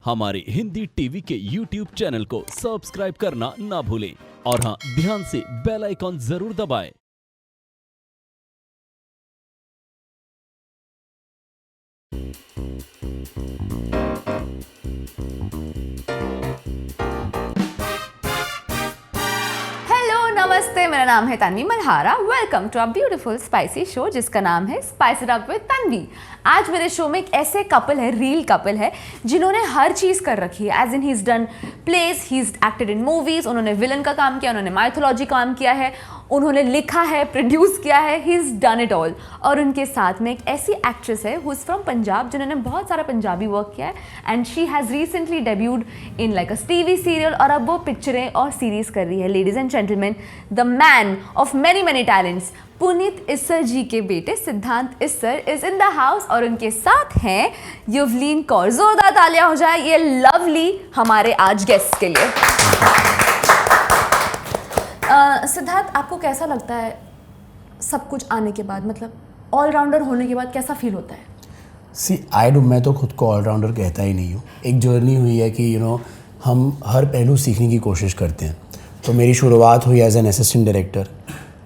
हमारे हिंदी टीवी के YouTube channel को सब्सक्राइब करना ना भूलें और हाँ, ध्यान से बेल आइकॉन जरूर दबाएं। हेलो नमस्ते, मेरा नाम है Tanvi Malhara. Welcome to a beautiful spicy show जिसका नाम है spice it up with Tanvi. आज मेरे शो में एक ऐसे कपल है, रियल कपल है, जिन्होंने हर चीज़ कर रखी है। As in he is done place, he is acted in movies, उन्होंने विलन का काम किया, उन्होंने माइथोलॉजी काम किया है, उन्होंने लिखा है, प्रोड्यूस किया है, ही इज़ डन इट ऑल। और उनके साथ में एक ऐसी एक्ट्रेस है हु इज़ फ्रॉम पंजाब, जिन्होंने बहुत सारा पंजाबी वर्क किया है and she has recently debuted in like a TV serial और अब वो पिक्चरें और सीरीज़ कर रही है। Ladies and gentleman, the man of many many talents, Puneet Issar ji के बेटे Siddhant Issar is in the house और उनके साथ हैं युवलीन कौर। जोरदार तालियां हो जाए ये लवली हमारे आज गेस्ट के लिए। सिद्धार्थ, आपको कैसा लगता है सब कुछ आने के बाद, मतलब ऑलराउंडर होने के बाद कैसा फील होता है? मैं तो खुद को ऑलराउंडर कहता ही नहीं हूँ। एक जर्नी हुई है कि हम हर पहलू सीखने की कोशिश करते हैं। तो मेरी शुरुआत हुई as an assistant director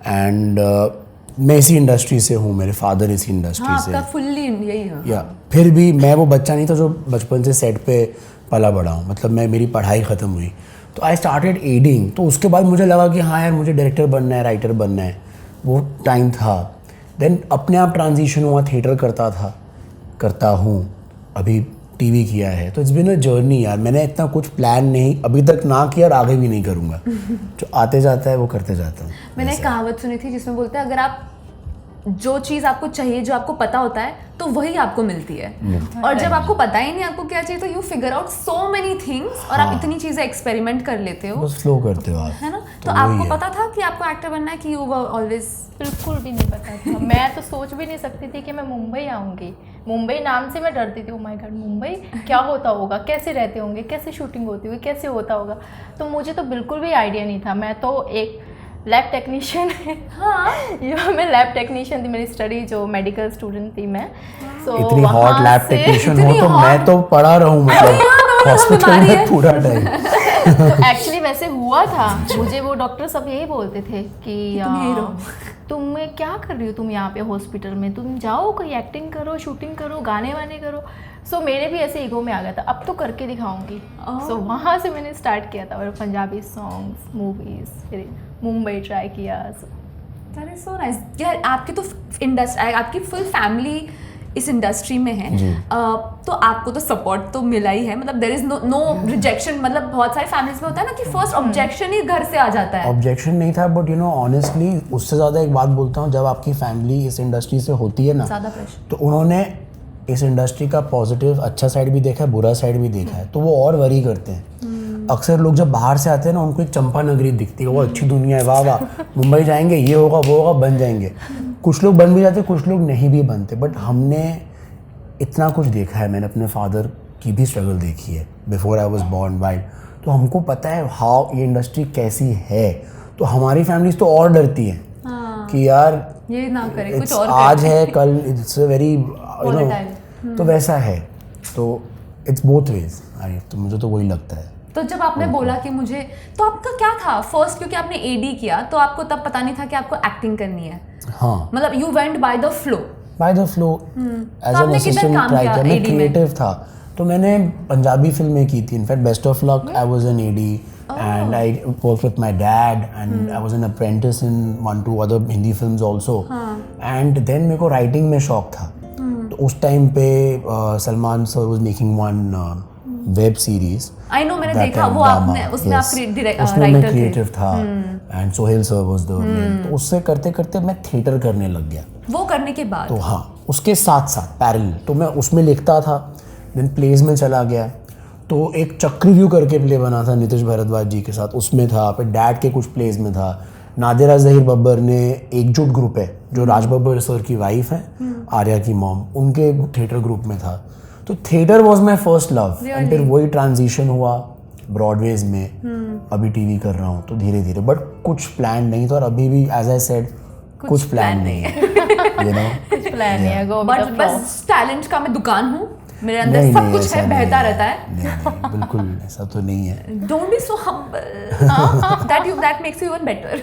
and मैं इसी इंडस्ट्री से हूँ, मेरे फादर इसी इंडस्ट्री से। आपका फुल्ली यही है। या फिर भी मैं वो बच्चा नहीं था जो बचपन से सेट पे पला बड़ा हूँ। मतलब मेरी पढ़ाई ख़त्म हुई तो आई स्टार्टेड एडिंग। तो उसके बाद मुझे लगा कि हाँ यार, मुझे डायरेक्टर बनना है, राइटर बनना है। वो टाइम था। देन अपने आप ट्रांजिशन हुआ, थिएटर करता हूँ, अभी टीवी किया है। तो इट्स बिन अ जर्नी यार। मैंने इतना कुछ प्लान नहीं अभी तक ना किया और आगे भी नहीं करूँगा। जो आते जाता है वो करते जाता हूँ। मैंने एक कहावत सुनी थी जिसमें बोलते हैं, अगर आप जो चीज़ आपको चाहिए, जो आपको पता होता है, तो वही आपको मिलती है। और जब आपको पता ही नहीं आपको क्या चाहिए, तो you figure out so many things और आप इतनी चीज़ें एक्सपेरिमेंट कर लेते हो, बस फ्लो करते हो आप, है ना? तो आपको पता था कि आपको एक्टर बनना है कि यू वर ऑलवेज? बिल्कुल भी नहीं पता था। मैं तो सोच भी नहीं सकती थी कि मैं मुंबई आऊँगी। मुंबई नाम से मैं डरती थी। ओ माय गॉड, मुंबई क्या होता होगा, कैसे रहते होंगे, कैसे शूटिंग होती होगी, कैसे होता होगा। तो मुझे तो बिल्कुल भी आइडिया नहीं था। मैं तो एक लैब टेक्नीशियन मैं लैब टेक्नीशियन थी। मेरी स्टडी जो मेडिकल स्टूडेंट थी मैं। So, इतनी हॉट लैब टेक्नीशियन हो तो मैं तो पढ़ा रहूँ, मतलब हॉस्पिटल में पूरा टाइम। तो एक्चुअली वैसे हुआ था। मुझे वो डॉक्टर सब यही बोलते थे कि तुम क्या कर रही हो, तुम यहाँ पे हॉस्पिटल में, तुम जाओ कहीं एक्टिंग करो, शूटिंग करो, गाने वाने करो। सो मेरे भी ऐसे ईगो में आ गया था, अब तो करके दिखाऊंगी। सो वहाँ से मैंने स्टार्ट किया था, और पंजाबी सॉन्ग्स, मूवीज़, फिर मुंबई ट्राई किया। दैट इज सो नाइस यार। आपकी तो इंडस्ट्री, आपकी फुल फैमिली इस इंडस्ट्री में है, तो आपको तो सपोर्ट तो मिला ही है। मतलब देयर इज नो रिजेक्शन। मतलब बहुत सारी फैमिलीज में होता है ना कि फर्स्ट ऑब्जेक्शन ही घर से आ जाता है। ऑब्जेक्शन नहीं था, बट ऑनेस्टली उससे ज़्यादा एक बात बोलता हूँ, जब आपकी फैमिली इस इंडस्ट्री से होती है ना, ज़्यादा प्रेशर, तो उन्होंने इस इंडस्ट्री का पॉजिटिव अच्छा साइड भी देखा है, बुरा साइड भी देखा है, तो वो और वरी करते हैं। अक्सर लोग जब बाहर से आते हैं ना, उनको एक चंपा नगरी दिखती है, वो अच्छी दुनिया है, वाह वाह, मुंबई जाएंगे, ये होगा वो होगा, बन जाएंगे। कुछ लोग बन भी जाते, कुछ लोग नहीं भी बनते। बट हमने इतना कुछ देखा है। मैंने अपने फादर की भी स्ट्रगल देखी है before I was born wild. तो हमको पता है हाउ ये इंडस्ट्री कैसी है। तो हमारी फैमिलीज तो और डरती हैं कि यार ये ना करे, कुछ और आज है कल इट्स वेरी तो वैसा है। तो इट्स बोथ वेज। तो मुझे तो वही लगता है। तो जब आपने बोला कि मुझे, तो आपका क्या था फर्स्ट? क्योंकि आपने एडी किया तो आपको तब पता नहीं था कि आपको एक्टिंग करनी है। हाँ, मतलब you went by the flow. As an assistant try किया। मैं क्रिएटिव था, तो मैंने पंजाबी फिल्में की थी। In fact best of luck I was an AD and I worked with my dad and I was an apprentice in 1-2 other Hindi films also. And then मेरे को राइटिंग में शौक था। तो उस टाइम पे Salman sir was making one web series. I know, मैंने देखा वो। आपने उसमें आप उसमें मैं क्रिएटिव था and Sohail sir was the main. तो उससे करते करते मैं थिएटर करने लग गया। वो करने के बाद तो हाँ, उसके साथ साथ पैरेलल तो मैं उसमें लिखता था। देन प्लेज में चला गया। तो एक चक्रव्यूह करके प्ले बना था नितिश भारद्वाज जी के साथ, उसमें था। फिर डैड के कुछ प्लेज में था। नादिरा जहीर बब्बर ने एकजुट ग्रुप है, जो राज बब्बर सर की वाइफ है, आर्या की मॉम, उनके थिएटर ग्रुप में था। तो theatre was my first love. And फिर वही ट्रांजिशन हुआ ब्रॉडवेज में। अभी टीवी कर रहा हूँ तो धीरे धीरे, बट कुछ प्लान नहीं था। और अभी भी एज आई सेड कुछ प्लान नहीं है। प्लान नहीं है, बट बस टैलेंट का मैं दुकान हूँ मेरे अंदर सब कुछ है, बहता रहता है। नहीं, बिल्कुल ऐसा तो नहीं है। Don't be so humble, that makes you even better.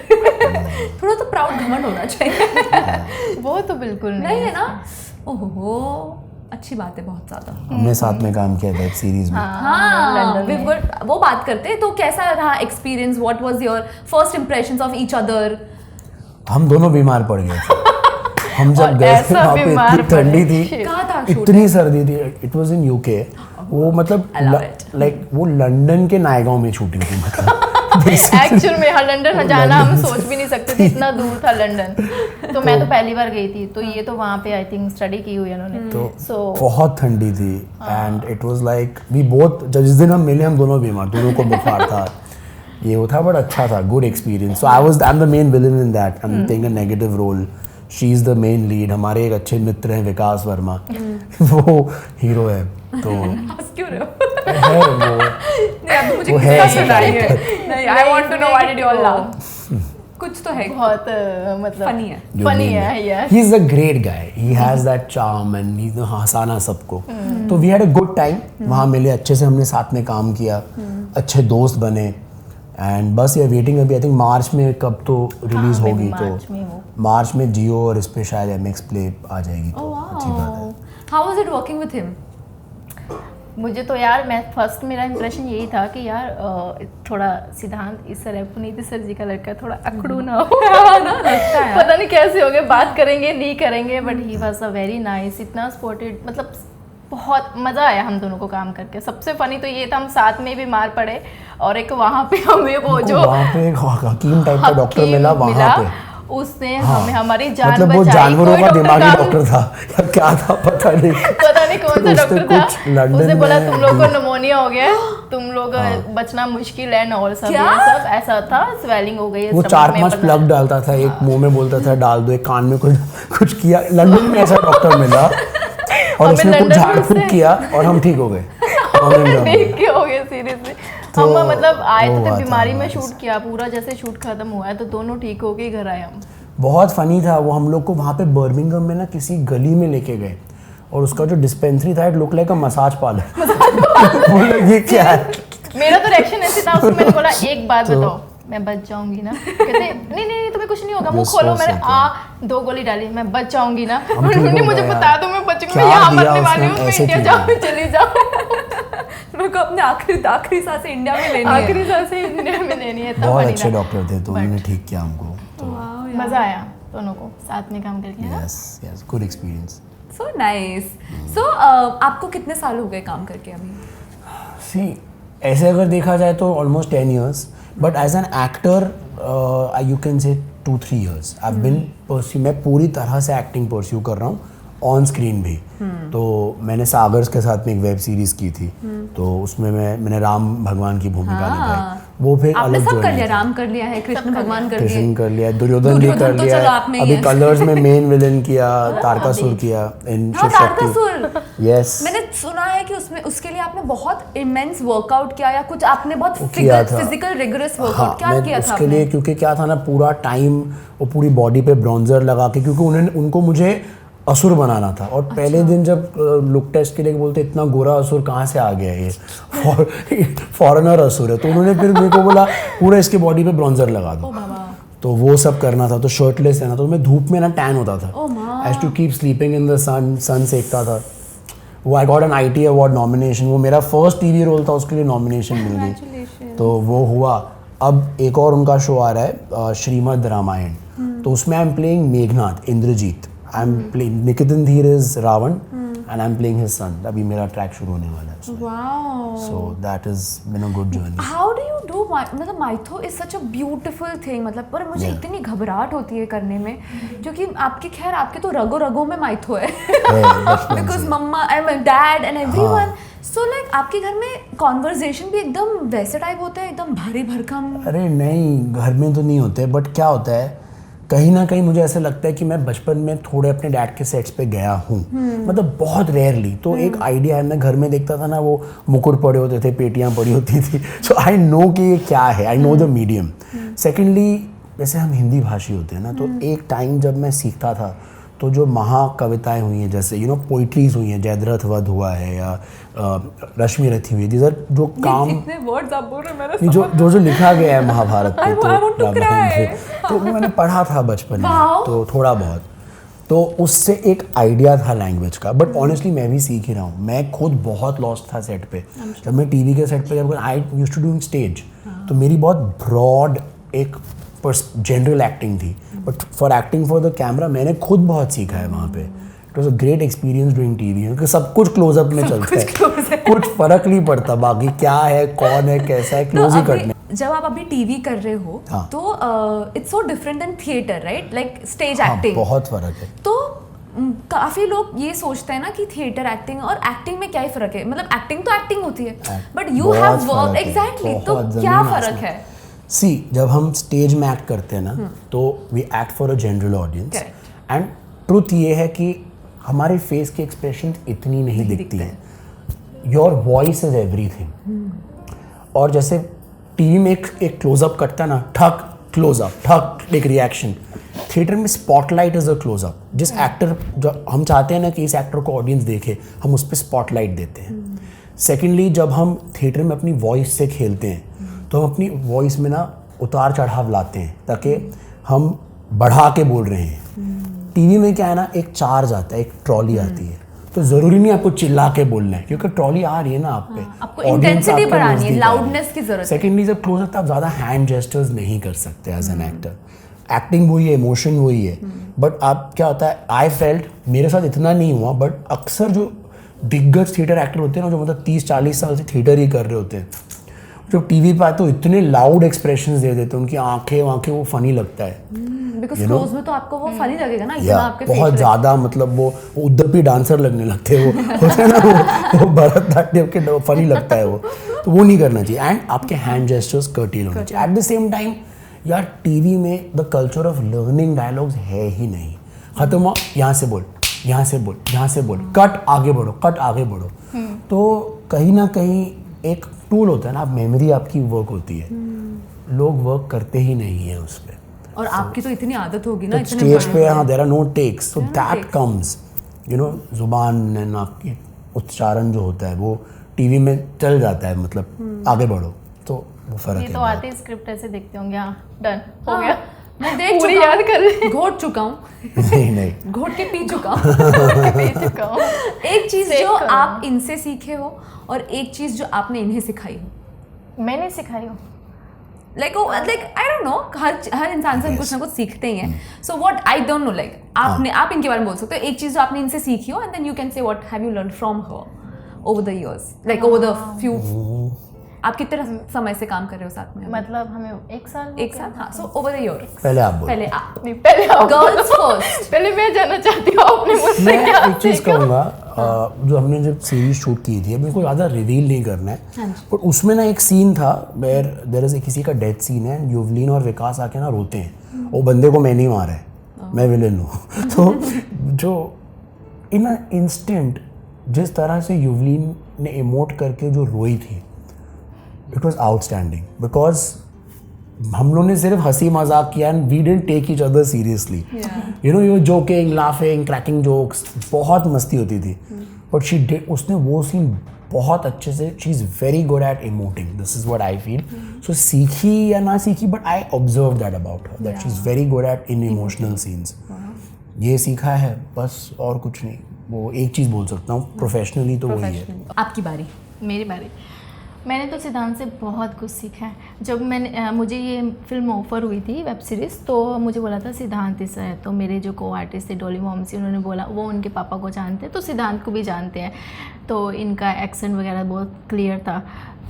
थोड़ा तो प्राउड घमंड होना चाहिए। वो तो बिल्कुल नहीं है ना? ओहो, अच्छी बात है, बहुत ज्यादा। हमने साथ में काम किया वेब सीरीज में। हाँ, वो बात करते हैं। तो कैसा रहा experience? What was your first impressions of each other? हम दोनों बीमार पड़ गए थे। हम जब गए थे वहाँ पे इतनी ठंडी थी, कहाँ था? इतनी सर्दी थी। It was in UK. वो मतलब लाइक वो लंदन के नायगांव में शूटिंग थी, मतलब एक्चुअल में हाँ, लंदन जाना हम सोच भी नहीं सकते थे, इतना दूर था लंदन। तो मैं तो पहली बार गई थी, तो ये तो वहाँ पे आई थिंक स्टडी की हुई है उन्होंने। तो बहुत ठंडी थी and it was like we both, जिस दिन हम मिले हम दोनों बीमार, दोनों को बुखार था, ये वो था, बट अच्छा था, good experience. So I am the main villain in that, I am playing a negative role, she is the main lead. हमारे एक अच्छे मित्र हैं विकास वर्मा, वो हीरो है। तो क्यों रहे हो? है वो नहीं, अभी मुझे वो है किस्सा ऐसा सुनाइए। character। नहीं, I want to know why did you all laugh? कुछ तो है, बहुत मतलब फनी है। फनी है, yes. He is a great guy, he has that charm and he हंसाना सबको। तो we had a good time वहाँ मिले, अच्छे से हमने साथ में काम किया, अच्छे दोस्त बने। एंड बस ये वेटिंग अभी, आई थिंक मार्च में कब तो रिलीज होगी, तो मार्च में जियो और इस पे शायद MX प्ले आ जाएगी, तो अच्छी बात है। How was it working with him? मुझे तो यार, मैं फर्स्ट मेरा इंप्रेशन यही था कि यार थोड़ा सिद्धांत इस तरह पुनीत सर जी का लड़का थोड़ा अखड़ू ना हो। पता नहीं कैसे हो गए, बात करेंगे नहीं करेंगे, but he was a very nice, इतना स्पोर्टेड, मतलब बहुत मज़ा आया हम दोनों को काम करके। सबसे फनी तो ये था, हम साथ में बीमार पड़े और एक वहाँ पे हमें वो जो वहाँ पे एक हकीम टाइप का डॉक्टर मिला वहाँ पे, उसने हमें हमारी जान मतलब वो बचाई। जानवरों कोई का दिमागी काम- डॉक्टर था या क्या था पता नहीं कौन सा डॉक्टर था। उसने बोला तुम लोग को निमोनिया हो गया, तुम लोग बचना मुश्किल है, और सब ये सब ऐसा था, स्वेलिंग हो गई है। वो 4-5 प्लग डालता था, एक मुंह में बोलता था डाल दो, एक कान में कुछ किया। लंदन में ऐसा डॉक्टर मिला और उसने कुछ झाड़ फूक किया और हम ठीक हो गए। देख के हो गए सीरियसली। तो हम मतलब आए तो वो बीमारी था में शूट किया पूरा, जैसे शूट खत्म हुआ है तो दोनों ठीक हो के घर आए हम। बहुत फनी था वो। हम लोग को वहाँ पे बर्मिंघम में ना किसी गली में लेके गए और उसका जो डिस्पेंसरी था, it look like a massage parlour. ये क्या है? मेरा तो रिएक्शन ऐसे था, उसमें मैंने बोला एक बात बताओ, मैं बच जाऊंगी ना? कहते नहीं तुम्हें कुछ नहीं होगा, मुंह खोलो। मैंने 2 गोली डाली, मैं बच जाऊंगी ना? उन्होंने मुझे बता दो मैं बचूंगी, मैं यहाँ मरने वाली हूँ, मैं इंडिया जाऊँ, चली जाऊँ। मेरे को अपने आखिरी सांसें इंडिया में लेनी है। आखिरी सांसें इंडिया में लेनी है। बहुत अच्छे डॉक्टर थे, तो उन्होंने ठीक किया हमको, तो मजा आया दोनों को साथ में काम करके। Yes good experience. So nice. So आपको कितने साल हो गए काम करके अभी? सी ऐसे अगर देखा जाए तो almost 10 years, but as an actor you can say 2-3 years। I bin pursue, मैं पूरी तरह से एक्टिंग परस्यू कर रहा हूँ, ऑन स्क्रीन भी। तो मैंने सागर्स के साथ में एक वेब सीरीज की थी, तो उसमें मैंने राम भगवान की भूमिका निभाई। वो फिर आपने अलग सब कर लिया, राम कर लिया है, कृष्ण भगवान कर कृष्ण लिया, कर लिया, दुर्योधन भी कर तो लिया, चलो आप में ही अभी है। कलर्स में मेन विलन किया, तारकासुर किया इन शिव शक्ति। तारकासुर। यस, मैंने सुना है कि उसमें उसके लिए आपने बहुत इमेंस वर्कआउट किया, या कुछ आपने बहुत किया था। फिजिकल रिगरस हाँ, वर्कआउट क्या मैं किया था उसके लिए, क्योंकि क्या था ना, पूरा टाइम वो पूरी बॉडी पे ब्रॉन्जर लगा के, क्योंकि उनको मुझे असुर बनाना था। और पहले दिन जब लुक टेस्ट के लिए बोलते इतना गोरा असुर कहाँ से आ गया, ये फॉरेनर असुर है, तो उन्होंने फिर मेरे को बोला पूरा इसके बॉडी पे ब्रॉन्जर लगा दो। तो वो सब करना था, तो शर्टलेस रहना, तो मैं धूप में ना टैन होता था, as to keep sleeping in the sun सेकता था। वो I got an IT award nomination, वो मेरा फर्स्ट TV रोल था, उसके लिए नॉमिनेशन मिल गई, तो वो हुआ। अब एक और उनका शो आ रहा है श्रीमद् रामायण, तो उसमें I am playing Meghnath, Indrajeet. I am playing Niketan Dheer is Ravan and I am playing his son. अभी मेरा ट्रैक शुरू होने वाला है, so that is been a good journey. How do you do, मतलब mytho is such a beautiful thing, मतलब पर मुझे इतनी घबराहट होती है करने में, क्योंकि आपके खैर आपके तो रगों रगों में माइथो है, because mamma and my dad and everyone. So like आपके घर में कॉन्वर्जेशन भी एकदम वैसे टाइप होते हैं, एकदम भारी भरकम? अरे नहीं, घर में तो नहीं होते, बट क्या होता है, कहीं ना कहीं मुझे ऐसा लगता है कि मैं बचपन में थोड़े अपने डैड के सेट्स पे गया हूँ, मतलब बहुत रेयरली। तो एक आइडिया है, मैं घर में देखता था ना, वो मुकुट पड़े होते थे, पेटियाँ पड़ी होती थी, सो आई नो कि ये क्या है, I know the medium. Secondly, जैसे हम हिंदी भाषी होते हैं ना, तो एक टाइम जब मैं सीखता था तो जो महाकविताएं हुई हैं, जैसे पोइट्रीज हुई हैं, जयद्रथ वध हुआ है या रश्मि रथी हुई है, these are जो काम इतने वर्ड्स आप बोल रहे हैं, मेरा जो लिखा गया है महाभारत पे, I want to cry. तो वो मैंने पढ़ा था बचपन में, तो थोड़ा बहुत, तो उससे एक आइडिया था लैंग्वेज का। बट ऑनेस्टली मैं भी सीख ही रहा हूँ। मैं खुद बहुत लॉस्ट था सेट पे, जब मैं टीवी के सेट पे, जब I used to doing stage, तो मेरी बहुत ब्रॉड एक जनरल एक्टिंग थी, but for acting for the camera मैंने खुद बहुत सीखा है वहाँ पे। It was a great experience doing TV, क्योंकि सब कुछ क्लोजअप में चलता है, कुछ फर्क नहीं पड़ता बाकी क्या है, कौन है, कैसा है, क्लोज ही करने। जब आप अभी टीवी कर रहे हो हाँ. तो it's so different than theatre, right? Like stage हाँ, एक्टिंग बहुत फर्क है। तो काफी लोग ये सोचते हैं ना कि थिएटर एक्टिंग और एक्टिंग में क्या ही फर्क है, मतलब एक्टिंग तो एक्टिंग होती है, but you have work exactly, तो क्या फर्क है? सी, जब हम स्टेज में एक्ट करते हैं ना, तो we act for a general audience, and truth ये है कि हमारे फेस के एक्सप्रेशन इतनी नहीं दिखती हैं। Your voice is everything. और जैसे टीवी में एक क्लोजअप करता है ना, ठक क्लोजअप, ठक एक रिएक्शन, थिएटर में स्पॉटलाइट इज अ क्लोजअप। जिस एक्टर, जो हम चाहते हैं ना कि इस एक्टर को ऑडियंस देखे, हम उस पर स्पॉटलाइट देते हैं। सेकेंडली, जब हम थिएटर में अपनी वॉइस से खेलते हैं, तो हम अपनी वॉइस में ना उतार चढ़ाव लाते हैं, ताकि हम बढ़ा के बोल रहे हैं। टीवी में क्या है ना, एक चार्ज आता है, एक ट्रॉली आती है, तो जरूरी नहीं आपको चिल्ला के बोलना है, क्योंकि ट्रॉली आ रही है ना आप पे, आपको इंटेंसिटी बढ़ानी है, लाउडनेस की जरूरत है। सेकेंडली, जब क्लोज आप ज़्यादा हैंड जेस्टर्स नहीं कर सकते एज एन एक्टर। एक्टिंग वही है, इमोशन वही है, बट आप क्या होता है, आई फेल्ट, मेरे साथ इतना नहीं हुआ, बट अक्सर जो दिग्गज थिएटर एक्टर होते हैं ना, जो मतलब 30-40 साल से थिएटर ही कर रहे होते हैं, जब टीवी पे आते तो इतने लाउड एक्सप्रेशंस दे देते हैं, उनकी आंखें वो फनी लगता है। बिकॉज़ क्लोज में तो आपको वो फनी लगेगा ना, इतना आपके बहुत ज़्यादा, मतलब वो उद्दपी डांसर लगने लगते हैं, वो होता है ना, वो भरतनाट्यम के फनी लगता है वो, तो वो नहीं करना चाहिए। एंड आपके हैंड जेस्चर्स कर्टेल होने चाहिए। एट द सेम टाइम यार, टीवी में the culture of learning dialogues है ही नहीं। खत्म हुआ, यहाँ से बोल, यहाँ से बोल, यहाँ से बोल, कट आगे बढ़ो, कट आगे बढ़ो। तो कहीं ना कहीं एक टूल होता है ना, आप मेमोरी आपकी वर्क होती है, लोग वर्क करते ही नहीं है उस पर। और आपकी तो इतनी आदत होगी ना, इतने स्टेज पे, हाँ, there are no takes, so that comes, जुबान एंड आपकी उच्चारण जो होता है वो टीवी में चल जाता है, मतलब आगे बढ़ो, तो वो फर्क ये है। तो आते ही स्क्रिप्ट ऐसे देखते होंगे, हाँ डन हो हाँ, गया, मैं देख पूरी चुका याद कर रही हूँ, घोट चुका हूँ, नहीं घोट के पी चुका हूँ। पी चुका हूँ। एक चीज Same जो करो। आप इनसे सीखे हो और एक चीज जो आपने इन्हें सिखाई हो, मैंने सिखाई हो, लाइक आई डोंट नो, हर इंसान से हम कुछ ना कुछ सीखते ही हैं। So what I don't no, like आपने, आप इनके बारे में बोल सकते हो एक चीज जो आपने इनसे सीखी हो, and then you can say what have you learn from her over the years, like over the few. आप कितने समय से काम कर रहे हो साथ में? मतलब हमें एक साल, हाँ, सो ओवर द ईयर। पहले आप बोलो। पहले आप, नहीं पहले आप गर्ल्स फर्स्ट। पहले मैं जानना चाहती हूँ आपने मुझसे मैं क्या एक चीज़ सीखा? कहूँगा, जो हमने जब सीरीज शूट की थी, मेरे को ज़्यादा रिवील नहीं करना है, बट उसमें ना एक सीन था वेयर देयर इज किसी का डेथ सीन है, युवलीन और विकास आके ना रोते हैं, वो बंदे को मैं नहीं मारा है, मैं विलेन हूँ। तो जो इन एन इंस्टेंट जिस तरह से युवलीन ने इमोट करके जो रोई थी, इट वॉज आउटस्टैंडिंग, बिकॉज हम लोग ने सिर्फ हंसी मजाक किया and we didn't take each other seriously, you joking, laughing, cracking jokes, बहुत मस्ती होती थी, बट शी डिड, उसने वो सीन बहुत अच्छे से, she is very good at emoting, this is what I feel. So सीखी या ना सीखी, but I observe that about her, that she is very good at in emotional scenes. ये सीखा है बस, और कुछ नहीं। वो एक चीज़ बोल सकता हूँ, प्रोफेशनली तो वही है। आपकी बारी। मेरी बारी। मैंने तो सिद्धांत से बहुत कुछ सीखा है। जब मैंने मुझे ये फिल्म ऑफर हुई थी, वेब सीरीज़, तो मुझे बोला था सिद्धांत इस है, तो मेरे जो को आर्टिस्ट थे डॉली मॉमसी, उन्होंने बोला वो उनके पापा को जानते हैं, तो सिद्धांत को भी जानते हैं, तो इनका एक्सेंट वगैरह बहुत क्लियर था,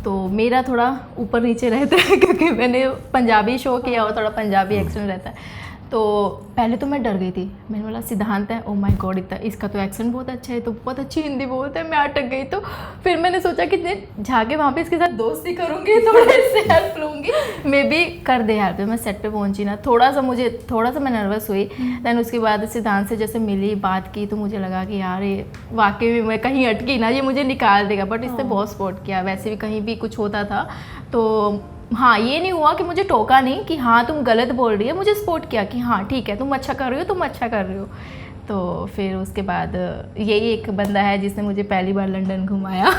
तो मेरा थोड़ा ऊपर नीचे रहता है क्योंकि मैंने पंजाबी शो किया और थोड़ा पंजाबी एक्सेंट रहता है। तो पहले तो मैं डर गई थी, मैंने बोला सिद्धांत है, ओ माय गॉड, इतना इसका तो एक्सेंट बहुत अच्छा है, तो बहुत अच्छी हिंदी बोलता है, मैं अटक गई। तो फिर मैंने सोचा कि जाके वहाँ पे इसके साथ दोस्ती करूँगी, थोड़ा इससे हेल्प लूँगी, मे बी कर दे हेल्प। मैं सेट पे पहुँची ना, थोड़ा सा मैं नर्वस हुई। दैन उसके बाद सिद्धांत से जैसे मिली, बात की, तो मुझे लगा कि यार ये वाकई में मैं कहीं अटकी ना, ये मुझे निकाल देगा, बट इसने बहुत सपोर्ट किया। वैसे भी कहीं भी कुछ होता था तो हाँ, ये नहीं हुआ कि मुझे टोका नहीं कि हाँ तुम गलत बोल रही है, मुझे सपोर्ट किया कि हाँ ठीक है, तुम अच्छा कर रही हो, तुम अच्छा कर रही हो। तो फिर उसके बाद यही एक बंदा है जिसने मुझे पहली बार लंदन घुमाया।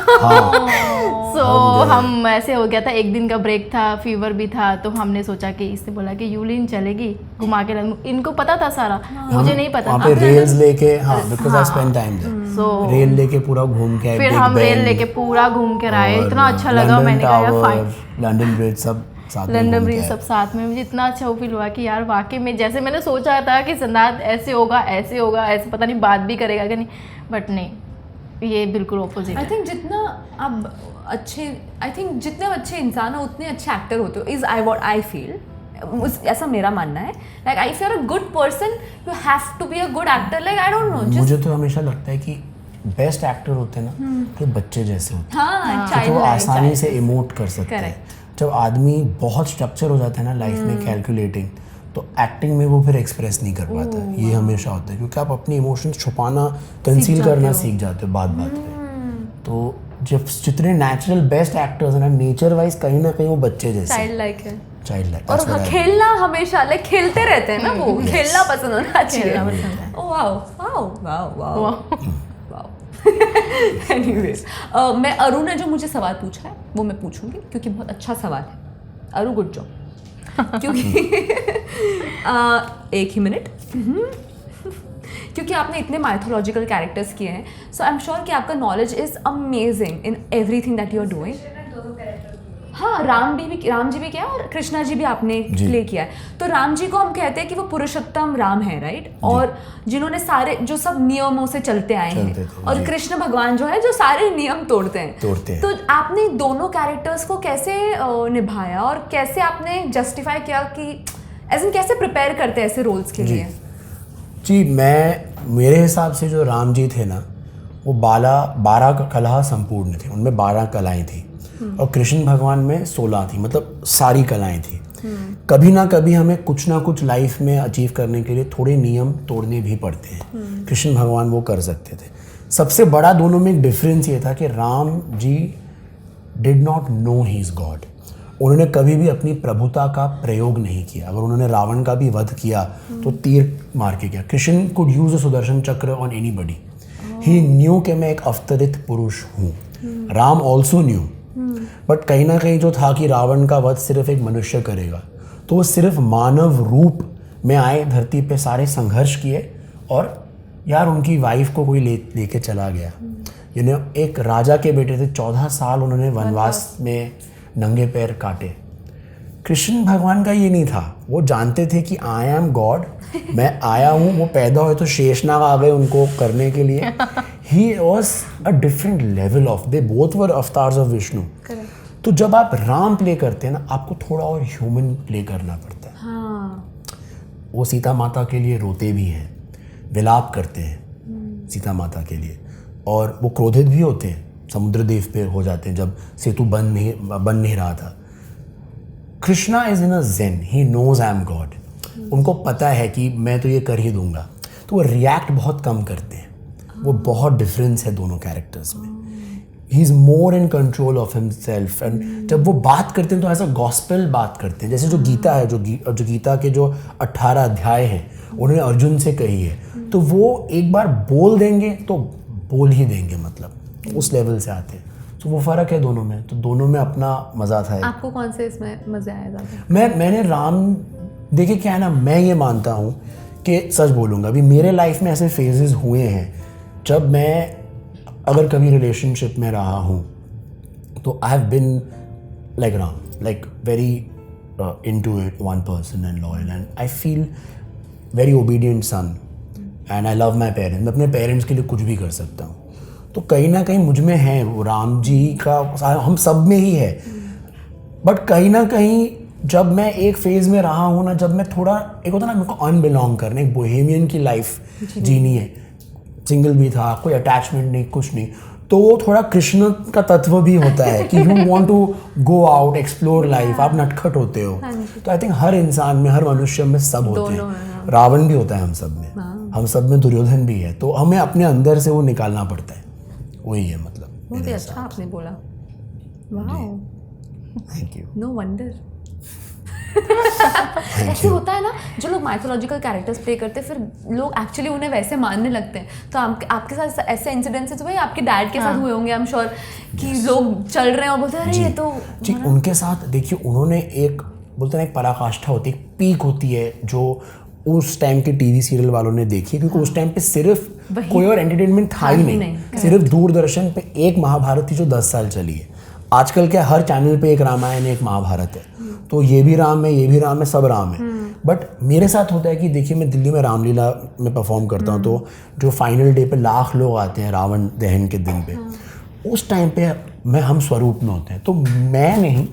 सो हम ऐसे हो गया था, एक दिन का ब्रेक था, फीवर भी था, तो हमने सोचा कि इसने बोला कि यूलिन चलेगी घुमा के इनको पता था सारा, मुझे नहीं पता वहाँ पे था। रेल्स लेके, हाँ because I spend time there, So, rail लेके पूरा घूम के आए, फिर Big हम रेल Ben लेके पूरा घूम कर आए, और इतना अच्छा लगा। London मैंने कहा यार Tower, फाइन, लंदन ब्रिज सब साथ में लंदन घूम ब्रिज के सब साथ में, मुझे इतना अच्छा फील हुआ कि यार वाकई में जैसे मैंने सोचा था कि सिद्धार्थ ऐसे होगा ऐसे होगा, ऐसे पता नहीं बात भी करेगा कि नहीं, बट नहीं, ये बिल्कुल ऑपोजिट आई है। थिंक जितना आप अच्छे, आई थिंक जितने अच्छे इंसान हो उतने अच्छे एक्टर होते हो, is I what I feel, ऐसा मेरा मानना है। Like I if you are a good person you have to be a good actor. Like I don't know, मुझे तो हमेशा लगता है कि बेस्ट एक्टर होते हैं ना तो बच्चे जैसे होते हैं, हाँ क्योंकि वो आसानी से इमोट कर सकते हैं। Correct. जब आदमी बहुत स्ट्रक्चर हो जाता है ना लाइफ में, कैलकुलेटिंग, तो एक्टिंग में वो फिर एक्सप्रेस नहीं कर पाता है। ये हमेशा होता है क्योंकि आप अपनी इमोशंस छुपाना, कंसील करना सीख जाते हो बात बात में। तो जब जितने नेचुरल बेस्ट एक्टर्स हैं ना, नेचर वाइज कहीं ना कहीं वो बच्चे जैसे चाइल्ड लाइक है। Child like. और हाँ, खेलना हमेशा लाइक खेलते रहते हैं ना वो, खेलना पसंद होना चाहिए। खेलना पसंद है। Oh wow wow wow wow wow. Anyways, मैं अरु ने जो मुझे सवाल पूछा है वो मैं पूछूंगी क्योंकि बहुत अच्छा सवाल है। अरु गुड जॉब। क्योंकि एक ही मिनट, क्योंकि आपने इतने माइथोलॉजिकल कैरेक्टर्स किए हैं, सो आई एम श्योर कि आपका knowledge is amazing in everything that you are doing. हाँ, राम जी भी किया और कृष्णा जी भी आपने प्ले किया है। तो राम जी को हम कहते हैं कि वो पुरुषोत्तम राम है, राइट? और जिन्होंने सारे जो सब नियमों से चलते आए हैं, और कृष्ण भगवान जो है जो सारे नियम तोड़ते हैं। तो आपने दोनों कैरेक्टर्स को कैसे निभाया और कैसे आपने जस्टिफाई किया कि ऐसे कैसे प्रिपेयर करते हैं ऐसे रोल्स के लिए? जी, मेरे हिसाब से जो राम जी थे ना, वो 12 कला संपूर्ण थे, उनमें 12 कलाएं थी, और कृष्ण भगवान में 16 थी, मतलब सारी कलाएं थी। कभी ना कभी हमें कुछ ना कुछ लाइफ में अचीव करने के लिए थोड़े नियम तोड़ने भी पड़ते हैं। कृष्ण भगवान वो कर सकते थे। सबसे बड़ा दोनों में एक डिफरेंस ये था कि Ram ji did not know he is God. उन्होंने कभी भी अपनी प्रभुता का प्रयोग नहीं किया। अगर उन्होंने रावण का भी वध किया तो तीर मार के किया। Krishna could use a Sudarshan चक्र ऑन एनीबडी। ही न्यू कि मैं एक अवतरित पुरुष हूँ। राम ऑल्सो न्यू, बट कहीं ना कहीं जो था कि रावण का वध सिर्फ एक मनुष्य करेगा, तो वो सिर्फ मानव रूप में आए, धरती पे सारे संघर्ष किए, और यार उनकी वाइफ को कोई लेके चला गया। एक राजा के बेटे थे, 14 साल उन्होंने वनवास में नंगे पैर काटे। कृष्ण भगवान का ये नहीं था। वो जानते थे कि आई एम गॉड, मैं आया हूँ। वो पैदा हुए तो शेषनाग आ गए उनको करने के लिए। He was a different level of, they both were avatars of Vishnu. तो जब आप राम प्ले करते हैं ना, आपको थोड़ा और ह्यूमन प्ले करना पड़ता है। हाँ। वो सीता माता के लिए रोते भी हैं, विलाप करते हैं सीता माता के लिए, और वो क्रोधित भी होते हैं, समुद्र देव पे हो जाते हैं जब सेतु बन नहीं रहा था। Krishna is in a zen, he knows I am God. उनको पता है कि मैं तो ये कर ही दूंगा, तो वो रिएक्ट बहुत कम करते हैं। वो बहुत डिफरेंस है दोनों कैरेक्टर्स में। He is more in control of himself, and जब वो बात करते हैं तो ऐसा गॉस्पेल बात करते हैं। जैसे जो गीता है, जो गीता के जो 18 अध्याय हैं, उन्होंने अर्जुन से कही है, तो वो एक बार बोल देंगे तो बोल ही देंगे, मतलब उस लेवल से आते हैं। तो वो फ़र्क है दोनों में। तो दोनों में अपना मज़ा था। आपको कौन से इसमें मज़ा आया ज़्यादा? मैंने राम देखिए, क्या है ना, मैं ये मानता हूँ कि सच बोलूँगा, अभी मेरे लाइफ में ऐसे फेजेस हुए हैं जब मैं अगर कभी रिलेशनशिप में रहा हूँ तो I have been like Ram, like very into it, one person and loyal, and I feel very obedient son, and I love my parents. मैं अपने पेरेंट्स के लिए कुछ भी कर सकता हूँ। तो कहीं ना कहीं मुझ में है वो राम जी का, हम सब में ही है। बट कहीं ना कहीं जब मैं एक फेज़ में रहा हूँ ना, जब मैं थोड़ा, एक होता ना मेरे को अनबिलोंग करना, एक बोहेमियन की लाइफ जीनी है, सिंगल भी था, कोई अटैचमेंट नहीं, कुछ नहीं, तो वो थोड़ा कृष्ण का तत्व भी होता है कि you want to go out, explore life, आप नटखट होते हो। तो आई थिंक हर इंसान में, हर मनुष्य में सब होते हैं। रावण भी होता है हम सब में, हम सब में दुर्योधन भी है। तो हमें अपने अंदर से वो निकालना पड़ता है, वही है मतलब। बहुत ही अच्छा आपने बोला। Wow, thank you. No wonder. ऐसे होता है ना, जो लोग माइथोलॉजिकल कैरेक्टर्स प्ले करते हैं फिर लोग एक्चुअली उन्हें वैसे मानने लगते हैं। तो आपके साथ ऐसे इंसिडेंसेस हुए, आपके डैड के साथ हुए होंगे आई एम श्योर, कि लोग चल रहे हैं और बोलते हैं अरे ये तो जी। उनके साथ देखिए, उन्होंने एक बोलते हैं एक पराकाष्ठा होती है, एक पीक होती है जो उस टाइम के टीवी सीरियल वालों ने देखी, क्योंकि उस टाइम पे सिर्फ कोई और एंटरटेनमेंट था ही नहीं। सिर्फ दूरदर्शन पे एक महाभारत थी जो 10 साल चली है। आजकल क्या हर चैनल पे एक रामायण एक महाभारत है, तो ये भी राम है, ये भी राम है, सब राम है। बट मेरे साथ होता है कि देखिए, मैं दिल्ली में रामलीला में परफॉर्म करता हूँ, तो जो फाइनल डे पे लाख लोग आते हैं रावण दहन के दिन पे, उस टाइम पे हम स्वरूप में होते हैं। तो मैं नहीं,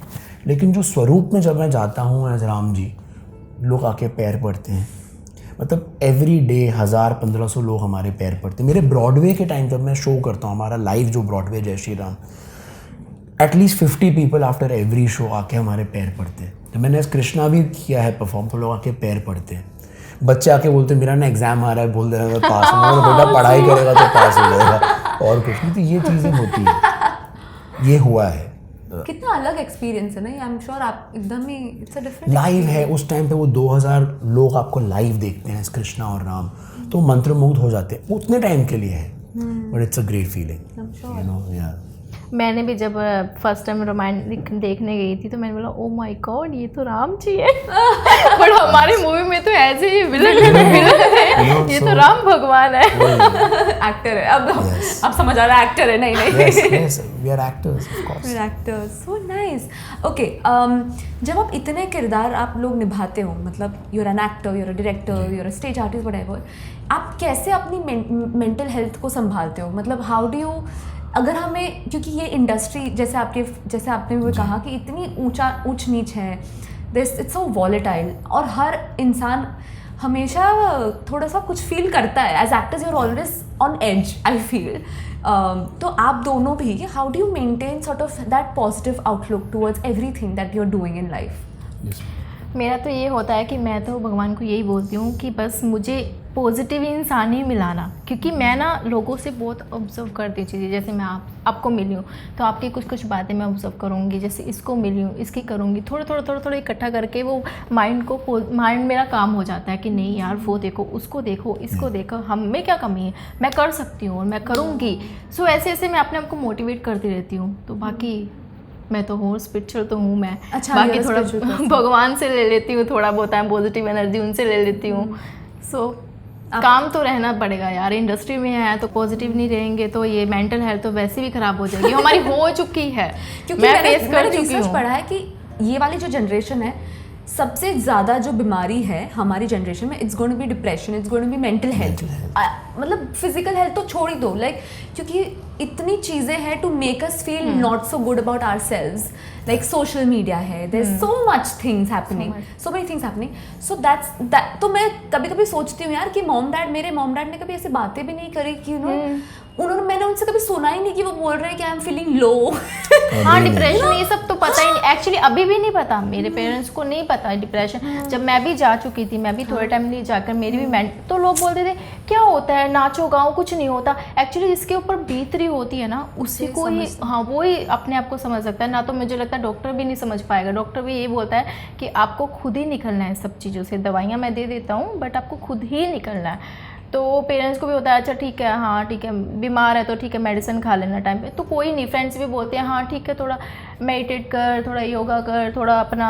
लेकिन जो स्वरूप में जब मैं जाता हूँ एज राम जी, लोग आके पैर पड़ते हैं। मतलब एवरी डे 1000-1500 लोग हमारे पैर पड़ते हैं। मेरे ब्रॉडवे के टाइम जब मैं शो करता हूँ, हमारा लाइव जो ब्रॉडवे जय Shri Ram, at least 50 people after every show आके हमारे पैर पड़ते हैं। तो मैंने कृष्णा भी किया है परफॉर्म, तो लोग आके पैर पड़ते हैं। बच्चे आके बोलते हैं मेरा ना एग्जाम आ रहा है, बोल दे रहा है पास हो, बेटा पढ़ाई करेगा तो पास हो जाएगा, और कुछ नहीं। तो ये चीज़ें होती है, ये हुआ है। कितना अलग एक्सपीरियंस है ना, आई एम श्योर आप एकदम ही इट्स अ डिफरेंट लाइव है। उस टाइम पे वो 2000 लोग आपको लाइव देखते हैं, कृष्णा और राम, तो मंत्रमुग्ध हो जाते हैं। उतने टाइम के लिए है, but it's a great feeling, you know. या मैंने भी जब फर्स्ट टाइम रामायण देखने गई थी तो मैंने बोला ओ माय गॉड ये तो राम जी है। बट हमारी मूवी में तो ऐसे ही विलन है, ये तो राम भगवान है। एक्टर है, अब समझ आ रहा है एक्टर है। नहीं yes, we are actors, of course. Actors, so nice. Okay, जब आप इतने किरदार आप लोग निभाते हो, मतलब you are an actor, you are a director, you are a stage artist, whatever, आप कैसे अपनी मेंटल हेल्थ को संभालते हो? मतलब हाउ डू यू, अगर हमें, क्योंकि ये इंडस्ट्री जैसे आपने भी कहा कि इतनी ऊंच नीच है, दिस इट्स सो वॉलेटाइल, और हर इंसान हमेशा थोड़ा सा कुछ फील करता है। As actors you are always on edge, I feel. तो आप दोनों भी, how do you maintain sort of that positive outlook towards everything that you are doing in life? मेरा तो ये होता है कि मैं तो भगवान को यही बोलती हूँ कि बस मुझे पॉजिटिव इंसान ही मिलाना, क्योंकि मैं ना लोगों से बहुत ऑब्जर्व करती हूँ चीज़ें। जैसे मैं आपको मिली हूँ तो आपकी कुछ बातें मैं ऑब्जर्व करूँगी, जैसे इसको मिली हूँ इसकी करूँगी, थोड़ा इकट्ठा करके वो माइंड मेरा काम हो जाता है कि नहीं यार वो देखो, उसको देखो, इसको देखो, हम में क्या कमी है, मैं कर सकती हूँ और मैं करूँगी। सो ऐसे मैं अपने आप को मोटिवेट करती रहती हूँ। तो बाकी मैं तो हूँ स्पिरिचुअल तो हूँ मैं। अच्छा, बाकी थोड़ा भगवान से ले लेती हूँ, थोड़ा बहुत है पॉजिटिव एनर्जी उनसे ले लेती हूँ। सो काम तो रहना पड़ेगा यार, इंडस्ट्री में है तो पॉजिटिव नहीं रहेंगे तो ये मेंटल हेल्थ तो वैसे भी खराब हो जाएगी, हमारी हो चुकी है। क्योंकि मैं फेस कर मैंने चुकी रिसर्च हूँ। पढ़ा है कि ये वाली जो जनरेशन है, सबसे ज़्यादा जो बीमारी है हमारी जनरेशन में, it's going to be depression, it's going to be mental health. मतलब फिजिकल हेल्थ तो छोड़ ही दो, लाइक क्योंकि इतनी चीज़ें हैं to make us feel not so good about ourselves, like social media है, there is so much things happening, so many things happening. So that तो मैं कभी कभी सोचती हूँ यार कि मेरे मॉम डैड ने कभी ऐसी बातें भी नहीं करी कि मैंने उनसे कभी सुना ही नहीं कि वो बोल रहे हैं कि आई एम फीलिंग लो। हाँ, डिप्रेशन ये सब तो पता ही नहीं, एक्चुअली अभी भी नहीं पता, मेरे पेरेंट्स को नहीं पता डिप्रेशन। जब मैं भी जा चुकी थी, मैं भी थोड़े टाइम लिए जाकर मेरी भी तो लोग बोलते थे क्या होता है, नाचो गाओ, कुछ नहीं होता। एक्चुअली जिसके ऊपर बीत रही होती है ना, उसी को ही, हाँ वो ही अपने आप को समझ सकता है। ना तो मुझे लगता है डॉक्टर भी नहीं समझ पाएगा। डॉक्टर भी ये बोलता है कि आपको खुद ही निकलना है सब चीज़ों से, दवाइयाँ मैं दे देता हूँ बट आपको खुद ही निकलना है। तो पेरेंट्स को भी होता है अच्छा ठीक है, हाँ ठीक है, बीमार है तो ठीक है मेडिसिन खा लेना टाइम पे, तो कोई नहीं। फ्रेंड्स भी बोलते हैं हाँ ठीक है, थोड़ा मेडिटेट कर, थोड़ा योगा कर, थोड़ा अपना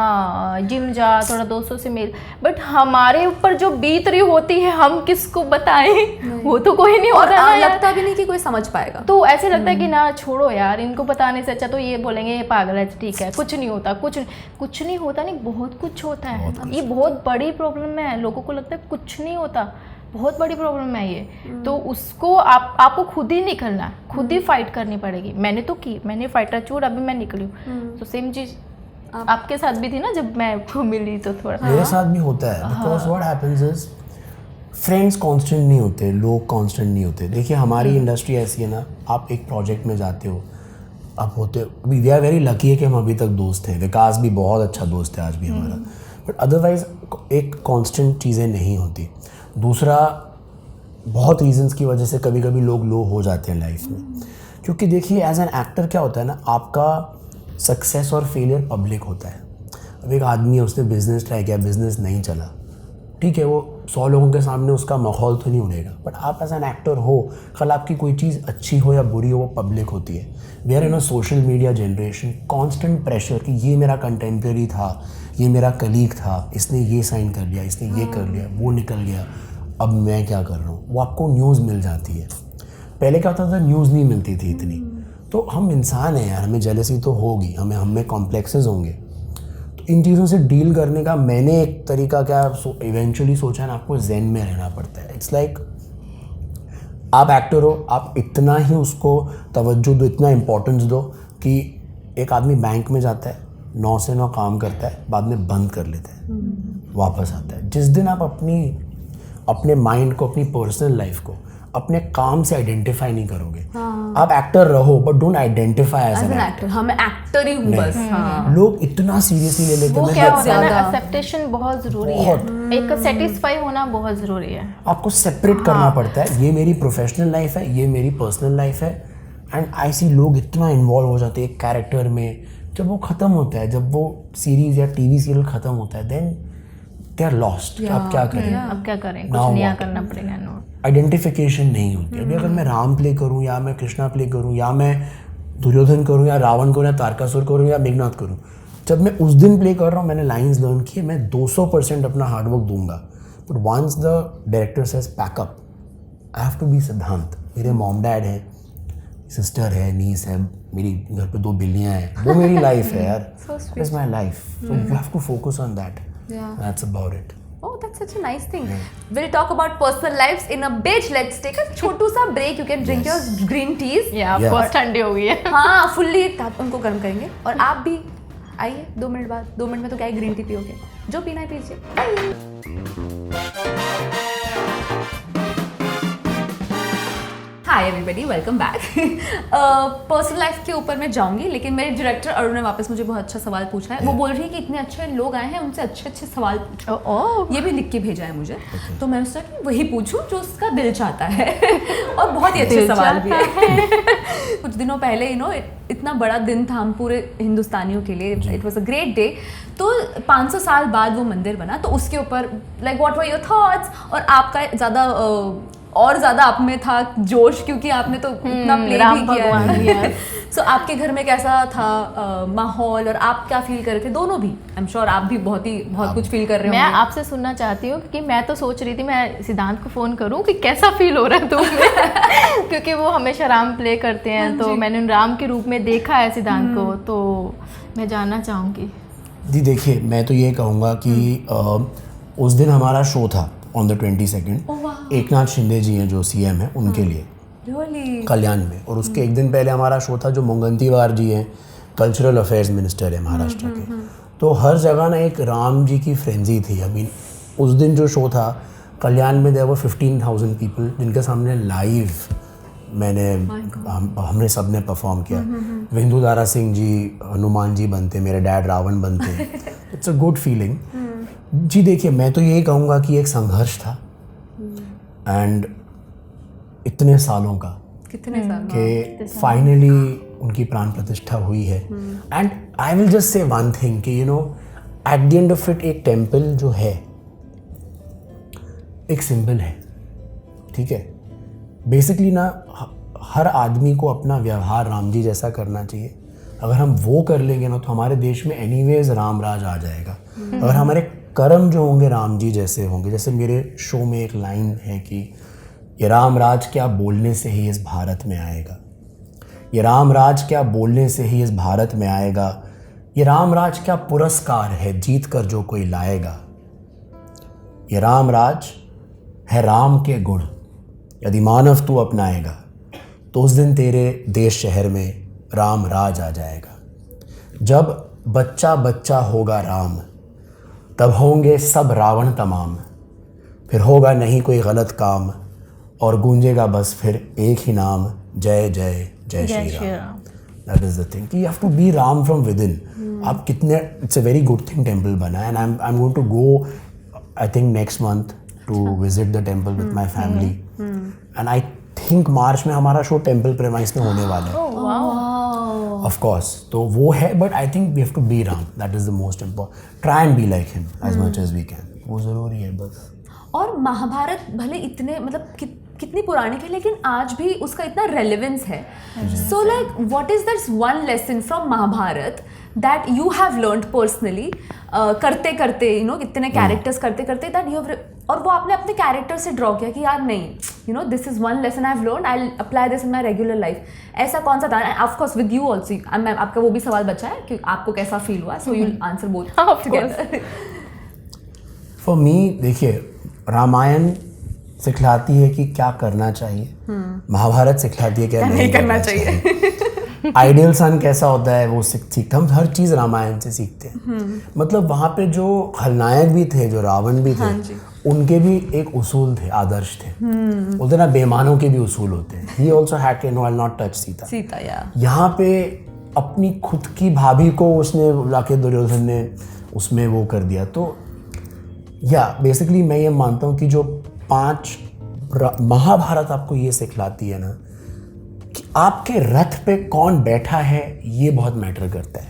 जिम जा, थोड़ा दोस्तों से मिल। बट हमारे ऊपर जो बीत रही होती है हम किसको बताएं, वो तो कोई नहीं होता ना, लगता भी नहीं कि कोई समझ पाएगा। तो ऐसे लगता है कि ना छोड़ो यार, इनको बताने से अच्छा तो ये बोलेंगे ये पागल है, ठीक है कुछ नहीं होता, कुछ नहीं होता, नहीं बहुत कुछ होता है। ये बहुत बड़ी प्रॉब्लम है, लोगों को लगता है कुछ नहीं होता, बहुत बड़ी प्रॉब्लम है ये। तो उसको आपको खुद ही निकलना है, खुद ही फाइट करनी पड़ेगी। मैंने तो की, मैंने फाइटर चूर, अभी मैं निकली हूँ। तो सेम चीज़ आपके साथ भी थी ना जब मैं आपको मिली, तो थोड़ा मेरे साथ भी होता है। Because what happens is friends constant नहीं होते, लोग कांस्टेंट नहीं होते। देखिए हमारी इंडस्ट्री ऐसी है ना, आप एक प्रोजेक्ट में जाते हो, अब होते अभी वी आर वेरी लकी है कि हम अभी तक दोस्त हैं। विकास भी बहुत अच्छा दोस्त है आज भी हमारा, बट अदरवाइज एक कांस्टेंट चीज़ें नहीं होती। दूसरा, बहुत रीजंस की वजह से कभी कभी लोग लो हो जाते हैं लाइफ में, क्योंकि देखिए एज एन एक्टर क्या होता है ना, आपका सक्सेस और फेलियर पब्लिक होता है। अब एक आदमी है, उसने बिजनेस ट्राई किया, बिजनेस नहीं चला, ठीक है, वो 100 लोगों के सामने उसका माहौल तो नहीं उड़ेगा, बट आप एज एन एक्टर हो, कल आपकी कोई चीज़ अच्छी हो या बुरी हो, वो पब्लिक होती है. We are in a social media generation, constant pressure कि ये मेरा कंटेम्प्रेरी था, ये मेरा कलीग था, इसने ये साइन कर लिया, इसने ये कर लिया, वो निकल गया, अब मैं क्या कर रहा हूँ. वो आपको न्यूज़ मिल जाती है. पहले क्या होता था, न्यूज़ नहीं मिलती थी इतनी. तो हम इंसान हैं यार, हमें जेलसी तो होगी, हमें कॉम्प्लेक्सेस होंगे. इन चीज़ों से डील करने का मैंने एक तरीका क्या इवेंचुअली सोचा है ना, आपको ज़ेन में रहना पड़ता है. इट्स लाइक आप एक्टर हो, आप इतना ही उसको तवज्जो दो, इतना इम्पोर्टेंस दो कि एक आदमी बैंक में जाता है, 9 से 9 काम करता है, बाद में बंद कर लेता है, वापस आता है. जिस दिन आप अपने माइंड को, अपनी पर्सनल लाइफ को अपने काम से आइडेंटिफाई नहीं करोगे. आप एक्टर रहो but don't identify as an actor. हम एक्टर ही हूँ बस. लोग इतना सीरियसली ले लेते वो हैं. क्या होता है ना, एक्सेप्टेशन बहुत ज़रूरी है, एक सेटिस्फाई होना बहुत ज़रूरी है. आपको सेपरेट करना पड़ता है, ये मेरी प्रोफेशनल लाइफ है, ये मेरी पर्सनल लाइफ है. एंड आई सी लोग इतना इन्वॉल्व हो जाते हैं एक कैरेक्टर में, जब वो ख़त्म होता है, जब वो सीरीज़ या टीवी सीरियल ख़त्म होता है, देन दे आर लॉस्ट. अब क्या करें, अब क्या करें, कुछ नया करना पड़ेगा. नो आइडेंटिफिकेशन नहीं होती. अभी अगर मैं राम प्ले करूँ या मैं कृष्णा प्ले करूँ या मैं दुर्योधन करूँ या रावण करूँ या तारकासुर करूँ या मेघनाथ करूँ, जब मैं उस दिन प्ले कर रहा हूँ, मैंने लाइंस लर्न की है, मैं 200% अपना हार्डवर्क दूंगा. But once the director says pack up, I have to be Siddhant. मेरे मॉम डैड है, सिस्टर है, नीस है, मेरी घर पे 2 बिल्लियाँ हैं, वो मेरी लाइफ है यार. It's my life, so you have to focus on that. That's about it. Oh, that's such a nice thing. We'll talk about personal lives in a bit. Let's take a छोटू सा break. You can drink your green teas. Of course ठंडी हो गई है. हाँ, fully उनको गर्म करेंगे. और आप भी आइए 2 मिनट बाद. 2 मिनट में तो क्या ग्रीन टी पियोगे, जो पीना है पीजिए. Hi everybody, welcome back. Personal life के ऊपर मैं जाऊंगी, लेकिन मेरे डायरेक्टर अरुण ने वापस मुझे बहुत अच्छा सवाल पूछा है. वो बोल रही है कि इतने अच्छे लोग आए हैं, उनसे अच्छे अच्छे सवाल पूछो. ये भी लिख के भेजा है मुझे. तो मैंने सोचा कि वही पूछूं जो उसका दिल चाहता है. और बहुत ही अच्छे सवाल भी है. कुछ दिनों पहले इतना बड़ा दिन था हम पूरे हिंदुस्तानियों के लिए. It was a great day. तो 500 साल बाद वो मंदिर बना, तो उसके ऊपर like what were your thoughts. और आपका ज़्यादा आप में था जोश, क्योंकि आपने तो इतना प्ले भी किया है. सो आपके घर में कैसा था माहौल, और आप क्या फील कर रहे थे? दोनों भी, आई एम श्योर आप भी बहुत कुछ फील कर रहे हो. मैं आपसे सुनना चाहती हूँ, क्योंकि मैं तो सोच रही थी मैं सिद्धांत को फ़ोन करूँ कि कैसा फील हो रहा है तुम्हें. क्योंकि वो हमेशा राम प्ले करते हैं, तो मैंने राम के रूप में देखा है सिद्धांत को, तो मैं जानना चाहूँगी. जी देखिए, मैं तो ये कहूँगा कि उस दिन हमारा शो था on the 22nd. Eknath Shinde ji हैं जो CM हैं, उनके लिए कल्याण में. और उसके एक दिन पहले हमारा शो था जो मुंगंटीवार जी हैं, कल्चरल अफेयर्स मिनिस्टर है महाराष्ट्र के. तो हर जगह ना एक राम जी की फ्रेंजी थी. आई मीन उस दिन जो शो था कल्याण में, देयर वर 15,000 पीपल जिनके सामने लाइव हमने सब ने परफॉर्म किया. विंदु दारा सिंह जी हनुमान जी बनते, मेरे डैड रावण बनते. It's a good feeling. जी देखिए, मैं तो यही कहूँगा कि एक संघर्ष था, एंड इतने सालों का, कितने साल कि फाइनली उनकी प्राण प्रतिष्ठा हुई है. And I will just say one thing कि at the end of it एक टेम्पल जो है एक सिंबल है, ठीक है. बेसिकली ना हर आदमी को अपना व्यवहार राम जी जैसा करना चाहिए. अगर हम वो कर लेंगे ना, तो हमारे देश में एनीवेज राम राज आ जाएगा. अगर हमारे कर्म जो होंगे राम जी जैसे होंगे, जैसे मेरे शो में एक लाइन है कि ये राम राज क्या बोलने से ही इस भारत में आएगा, ये राम राज क्या बोलने से ही इस भारत में आएगा, ये राम राज क्या पुरस्कार है जीत कर जो कोई लाएगा, ये राम राज है राम के गुण यदि मानव तू अपनाएगा, तो उस दिन तेरे देश शहर में राम राज आ जाएगा. जब बच्चा बच्चा होगा राम, तब होंगे सब रावण तमाम, फिर होगा नहीं कोई गलत काम, और गूंजेगा बस फिर एक ही नाम, जय जय जय Shri Ram. That is the thing कि you have to be Ram from within. आप कितने, it's a very good thing temple बना. And I am going to go I think next month to visit the temple with my family. And I think March में हमारा show temple premise में होने वाला है. Of course, तो वो है, but I think we have to be Ram, that is the most important, try and be like him as much as we can, वो ज़रूरी है बस। और महाभारत भले इतने मतलब कितनी पुरानी थी, लेकिन आज भी उसका इतना रेलेवेंस है। So like what is that one lesson from Mahabharat that you have learned personally, करते करते यू नो इतने कैरेक्टर्स करते करते दैट यू हैव, और वो आपने अपने कैरेक्टर से ड्रॉ किया कि यार नहीं, you know this is one lesson I have learned, I will apply this in my regular life. ऐसा कौन सा था? Of course with you also, ma'am आपका वो भी सवाल बचा है कि आपको कैसा फील हुआ, so you will answer both together. For me देखिए, रामायण सिखलाती है कि क्या करना चाहिए, महाभारत सिखलाती है क्या नहीं करना चाहिए। आइडियल सन कैसा होता है वो सीखते, हम हर चीज़ रामायण से सीखते हैं। मतलब वहाँ पे जो खलनायक भी थे, जो रावण भी थे, उनके भी एक उसूल थे, आदर्श थे। बोलते ना बेईमानों के भी उसूल होते हैं। He also had to know I will not touch Sita. यहाँ पे अपनी खुद की भाभी को उसने लाके दुर्योधन ने उसमें वो कर दिया। तो या बेसिकली मैं ये मानता हूँ कि जो 5 महाभारत आपको ये सिखलाती है ना कि आपके रथ पे कौन बैठा है, ये बहुत मैटर करता है।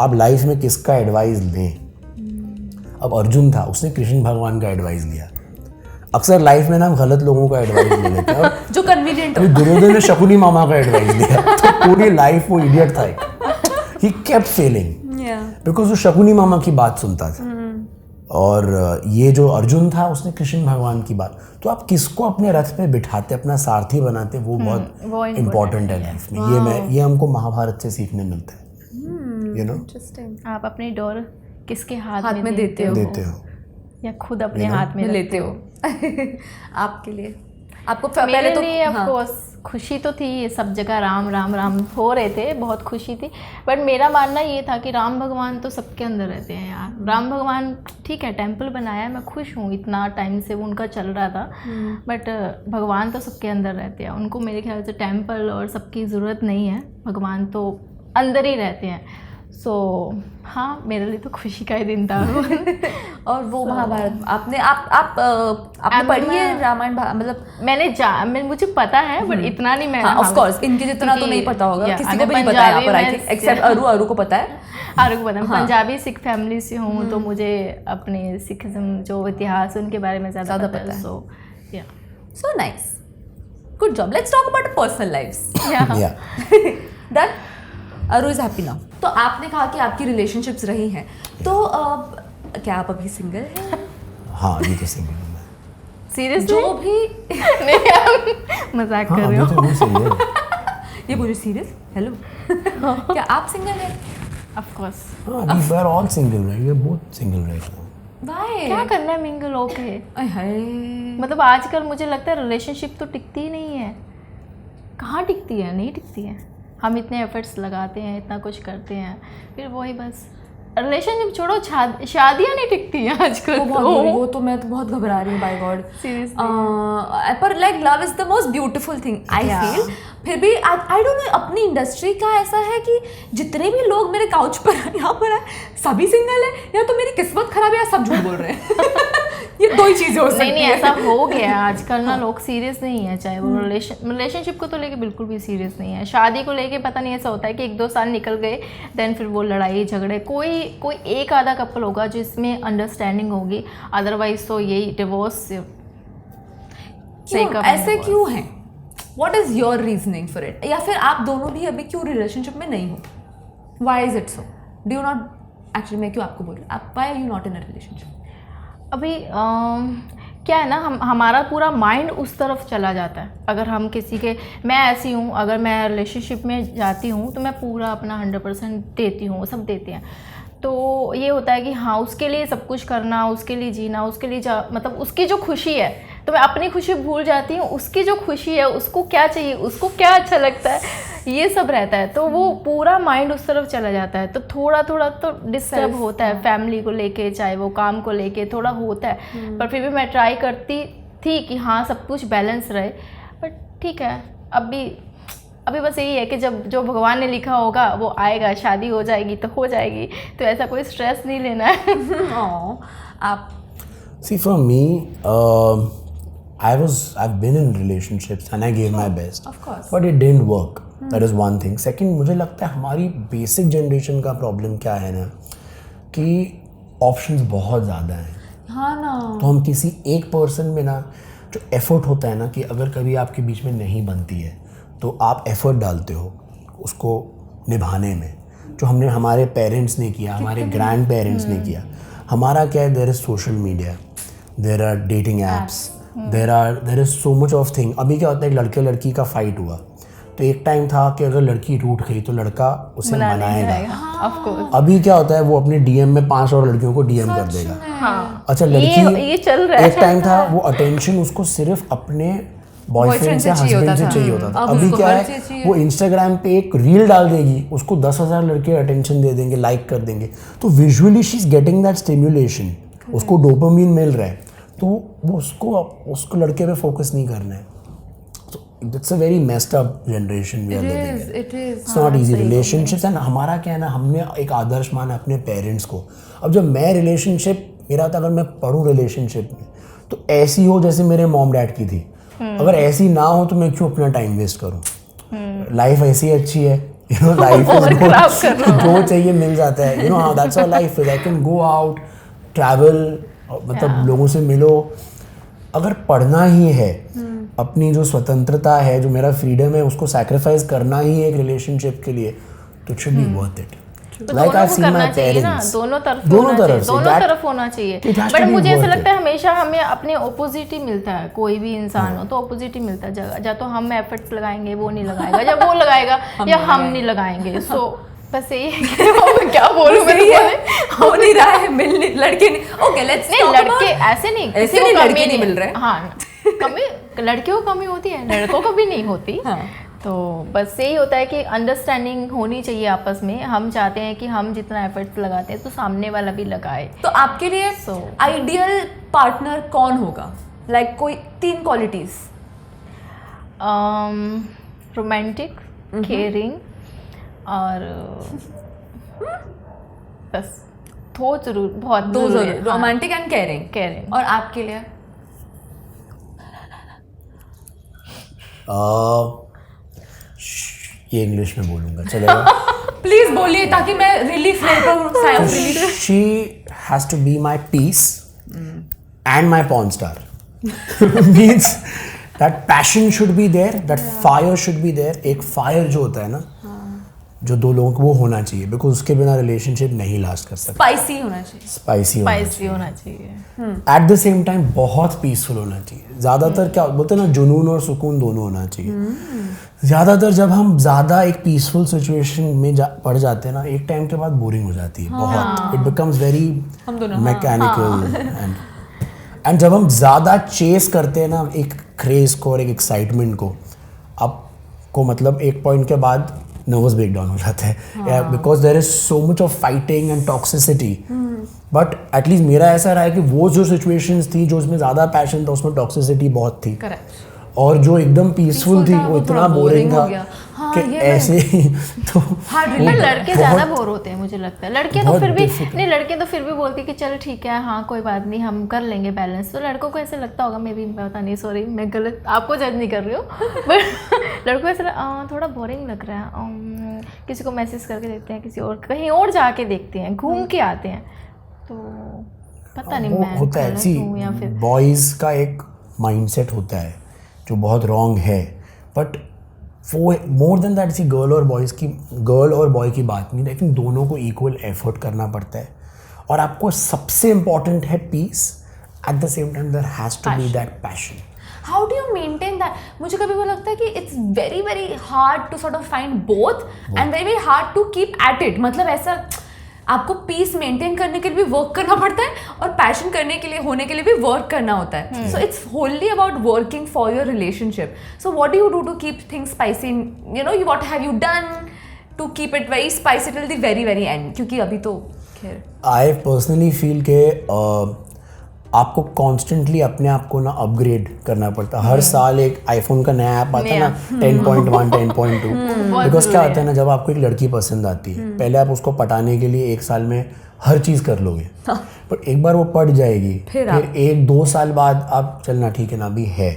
आप लाइफ में किसका एडवाइस लें। अब अर्जुन था, उसने कृष्ण भगवान का एडवाइस लिया। अक्सर लाइफ में ना हम गलत लोगों का एडवाइस ले लेते हैं, और जो कन्वीनियंट अभी दुर्योधन ने शकुनी मामा का एडवाइस लिया, तो पूरी लाइफ वो इडियट था एक। ही केप्ट फेलिंग बिकॉज वो शकुनी मामा की बात सुनता था। और ये जो अर्जुन था, उसने कृष्ण भगवान की बात। तो आप किसको अपने रथ पे बिठाते, अपना सारथी बनाते, वो बहुत इम्पोर्टेंट है लाइफ में। ये हमको महाभारत से सीखने मिलता है। यू नो, आप अपनी डोर किसके हाथ में देते हो या खुद अपने हाथ में लेते हो। आपके लिए, आपको मेरे पहले तो लिए ऑफ कोर्स खुशी तो थी, सब जगह राम राम राम हो रहे थे, बहुत खुशी थी। बट मेरा मानना ये था कि राम भगवान तो सबके अंदर रहते हैं यार। राम भगवान ठीक है, टेम्पल बनाया है, मैं खुश हूँ, इतना टाइम से वो उनका चल रहा था। बट भगवान तो सबके अंदर रहते हैं, उनको मेरे ख्याल से टेम्पल और सबकी ज़रूरत नहीं है, भगवान तो अंदर ही रहते हैं। सो हाँ, मेरे लिए तो खुशी का ही दिन था। और वो महाभारत आपने पढ़ी है रामायण, मतलब मुझे पता है, बट इतना नहीं। मैं ऑफ कोर्स इनके जितना तो नहीं पता होगा, किसी को भी नहीं पता है यहाँ पर, आई थिंक एक्सेप्ट अरु को पता है। अरु को पता है। पंजाबी सिख फैमिली से हूँ, तो मुझे अपने सिखिज्म जो इतिहास है उनके बारे में ज़्यादा पता है। So nice, good job. Let's talk about personal lives. Done. अरु इज हैप्पी नाउ। तो आपने कहा कि आपकी रिलेशनशिप्स रही हैं, तो क्या आप अभी सिंगल हैं? हाँ, अभी तो सिंगल हूँ मैं। सीरियसली? जो भी नहीं, मजाक कर रहे हो। ये बोलिए सीरियस। हेलो, क्या आप सिंगल हैं? Of course. हाँ, we are all single, right? We are both single right now. Why? क्या करना है मिंगल होके? हाय, मतलब आजकल मुझे लगता है रिलेशनशिप तो टिकती ही नहीं है। कहाँ टिकती है? नहीं टिकती है। हम इतने एफर्ट्स लगाते हैं, इतना कुछ करते हैं, फिर वही बस रिलेशनशिप छोड़ो, शादियाँ नहीं टिकती हैं आजकल। वो तो मैं तो बहुत घबरा रही हूँ, बाय गॉड सीरियसली। पर like love is the most beautiful thing I feel. फिर भी आई डोंट नो, अपनी इंडस्ट्री का ऐसा है कि जितने भी लोग मेरे काउच पर यहाँ पर है, सभी सिंगल है, या तो मेरी किस्मत खराब है या सब झूठ बोल रहे हैं। ये दो ही चीज़ें हो सकती हैं। नहीं, ऐसा हो गया है आजकल ना, लोग सीरियस नहीं है, चाहे वो रिलेशनशिप को तो लेके बिल्कुल भी सीरियस नहीं है। शादी को लेके पता नहीं, ऐसा होता है कि 1-2 साल निकल गए, देन फिर वो लड़ाई झगड़े, कोई एक आधा कपल होगा जिसमें अंडरस्टैंडिंग होगी, अदरवाइज तो यही डिवोर्स। ऐसे क्यों है? What is your reasoning for it? या फिर आप दोनों भी अभी क्यों रिलेशनशिप में नहीं हो? Why is it so? Do you not, actually मैं क्यों आपको बोल रही हूँ, आप why are you not in a relationship? अभी क्या है ना, हमारा पूरा माइंड उस तरफ चला जाता है। अगर हम किसी के, मैं ऐसी हूँ, अगर मैं रिलेशनशिप में जाती हूँ तो मैं पूरा अपना 100% देती हूँ, सब देते हैं। तो ये होता है कि हाँ, उसके लिए सब कुछ करना, उसके लिए जीना, उसके लिए मतलब उसकी जो खुशी है, तो मैं अपनी खुशी भूल जाती हूँ। उसकी जो खुशी है, उसको क्या चाहिए, उसको क्या अच्छा लगता है, ये सब रहता है। तो वो पूरा माइंड उस तरफ चला जाता है, तो थोड़ा थोड़ा तो डिस्टर्ब होता है। फैमिली को लेके, चाहे वो काम को लेके, थोड़ा होता है। पर फिर भी मैं ट्राई करती थी कि हाँ, सब कुछ बैलेंस रहे। बट ठीक है, अभी बस यही है कि जब जो भगवान ने लिखा होगा वो आएगा, शादी हो जाएगी तो हो जाएगी, तो ऐसा कोई स्ट्रेस नहीं लेना है। आप See, for me, I've been in relationships and I gave my best. Of course. But it didn't work. That is one thing. Second, मुझे लगता है हमारी बेसिक जनरेशन का प्रॉब्लम क्या है ना कि ऑप्शंस बहुत ज़्यादा हैं। हाँ ना, तो हम किसी एक पर्सन में ना जो एफर्ट होता है ना कि अगर कभी आपके बीच में नहीं बनती है तो आप एफर्ट डालते हो उसको निभाने में, जो हमने हमारे पेरेंट्स ने किया, हमारे ग्रैंड पेरेंट्स ने किया। हमारा क्या है, there is social media, there are dating apps, there is so much of thing. अभी क्या होता है, एक लड़के लड़की का फाइट हुआ तो एक टाइम था कि अगर लड़की रूठ गई तो लड़का उसे मनाएगा। Of course. अभी क्या होता है, वो अपने डीएम में 5 और लड़कियों को डीएम कर देगा। हाँ, अच्छा, लड़की ये चल रहा है। एक टाइम था वो अटेंशन उसको सिर्फ अपने बॉयफ्रेंड से हस्बैंड से चाहिए होता था। अभी क्या है, वो इंस्टाग्राम पे एक रील डाल देगी, उसको 10,000 लड़के अटेंशन दे देंगे, लाइक कर देंगे। तो visually she is getting that stimulation, उसको डोपामिन मिल रहा है, तो वो उसको लड़के पे फोकस नहीं करना है। It's a very messed up generation we are living in. it is. It's not easy. Relationships and हमारा क्या है ना, हमने एक आदर्श माना अपने पेरेंट्स को। अब जब मैं रिलेशनशिप, मेरा था अगर मैं पढ़ूँ रिलेशनशिप में तो ऐसी हो जैसे मेरे मॉम डैड की थी। अगर ऐसी ना हो तो मैं क्यों अपना टाइम वेस्ट करूँ? लाइफ ऐसी अच्छी है, यू नो, लाइफ जो चाहिए मिल जाता है, यू नो। हाँ, that's our life is. I can go out, travel, मतलब लोगों से मिलो। अगर पढ़ना ही है, अपनी जो स्वतंत्रता है, जो मेरा फ्रीडम है, उसको सैक्रिफाइस करना ही है एक रिलेशनशिप के लिए, तो it should be worth it. तो दोनों को करना चाहिए ना, दोनों तरफ होना चाहिए। बट मुझे ऐसा लगता है हमेशा हमें अपने ऑपोजिट ही मिलता है। कोई भी इंसान हो तो ऑपोजिट ही मिलता है। या तो हम एफर्ट्स लगाएंगे, वो नहीं लगाएगा, या वो लगाएगा या हम नहीं लगाएंगे। सो बस यही है कि मैं क्या बोलूं, हो नहीं रहा है, मिलने लड़के नहीं। ओके, लेट्स नहीं, लड़के ऐसे नहीं, ऐसे नहीं, लड़के नहीं मिल रहे। हाँ, कमी लड़कियों को कमी होती है, लड़कों को भी नहीं होती। तो बस यही होता है कि अंडरस्टैंडिंग होनी चाहिए आपस में। हम चाहते हैं कि हम जितना एफर्ट्स लगाते हैं तो सामने वाला भी लगाए। तो आपके लिए आइडियल पार्टनर कौन होगा? लाइक कोई 3 क्वालिटीज। रोमांटिक, केयरिंग और बस दो जरूर, बहुत दो जरूर, रोमांटिक एंड केयरिंग। और आपके लिए? ये इंग्लिश में बोलूँगा, चलेगा? प्लीज बोलिए ताकि मैं रिलीफ ले पाऊँ। She has to be my peace and my porn star. Means that passion should be there, that fire should be there. एक fire जो होता है ना, जो दो लोगों को, वो होना चाहिए, बिकॉज उसके बिना रिलेशनशिप नहीं लास्ट कर सकता। स्पाइसी होना चाहिए, स्पाइसी होना चाहिए। एट द सेम टाइम बहुत पीसफुल होना चाहिए। ज़्यादातर क्या बोलते हैं ना, जुनून और सुकून दोनों होना चाहिए। ज़्यादातर जब हम ज़्यादा एक पीसफुल सिचुएशन में पड़ जाते हैं ना, एक टाइम के बाद बोरिंग हो जाती है बहुत। It becomes very mechanical and जब हम ज़्यादा चेस करते हैं ना एक क्रेज को और एक एक्साइटमेंट को, आपको मतलब एक पॉइंट के बाद नर्वस ब्रेकडाउन हो जाता है, because there is so much of fighting and toxicity. But at least मेरा ऐसा रहा है कि वो जो सिचुएशंस थी जो उसमें ज़्यादा पैशन था, उसमें टॉक्सिसिटी बहुत थी। और जो एकदम पीसफुल थी वो इतना बोरिंग था कि ऐसे ही। तो लड़के ज़्यादा बोर होते हैं मुझे लगता है। लड़के तो फिर भी नहीं, लड़के तो फिर भी बोलते हैं कि चल ठीक है, हाँ कोई बात नहीं, हम कर लेंगे बैलेंस। तो लड़कों को ऐसे लगता होगा, मैं भी पता नहीं, सॉरी मैं गलत, आपको जज नहीं कर रही हूँ, बट लड़कों को ऐसा थोड़ा बोरिंग लग रहा है, किसी को मैसेज करके देखते हैं, किसी और कहीं और जाके देखते हैं, घूम के आते हैं। तो पता नहीं मैं होता है, सी बॉयज़ का एक माइंडसेट होता है जो बहुत रॉन्ग है। बट वो more than that, see girl और बॉय की बात नहीं, लेकिन दोनों को इक्वल एफर्ट करना पड़ता है। और आपको सबसे इम्पॉर्टेंट है peace, at the same time there has to be that passion. How do you maintain that? मुझे कभी वो लगता है कि it's very very hard to sort of find both and very very hard to keep at it. मतलब ऐसा आपको peace maintain करने के लिए भी वर्क करना पड़ता है और पैशन करने के लिए होने के लिए भी वर्क करना होता है। So it's only about working for your relationship. So what do you do to keep things spicy? You know, what have you done to keep it very spicy till the very very end? क्योंकि अभी तो खैर I personally feel के आपको constantly अपने आप को ना अपग्रेड करना पड़ता है। हर साल एक आईफोन का नया ऐप आता है ना, 10.1 10.2। बिकॉज क्या होता है ना, जब आपको एक लड़की पसंद आती है, पहले आप उसको पटाने के लिए 1 साल में हर चीज़ कर लोगे, पर एक बार वो पट जाएगी, फिर 1-2 साल बाद आप चलना ठीक है ना, अभी है।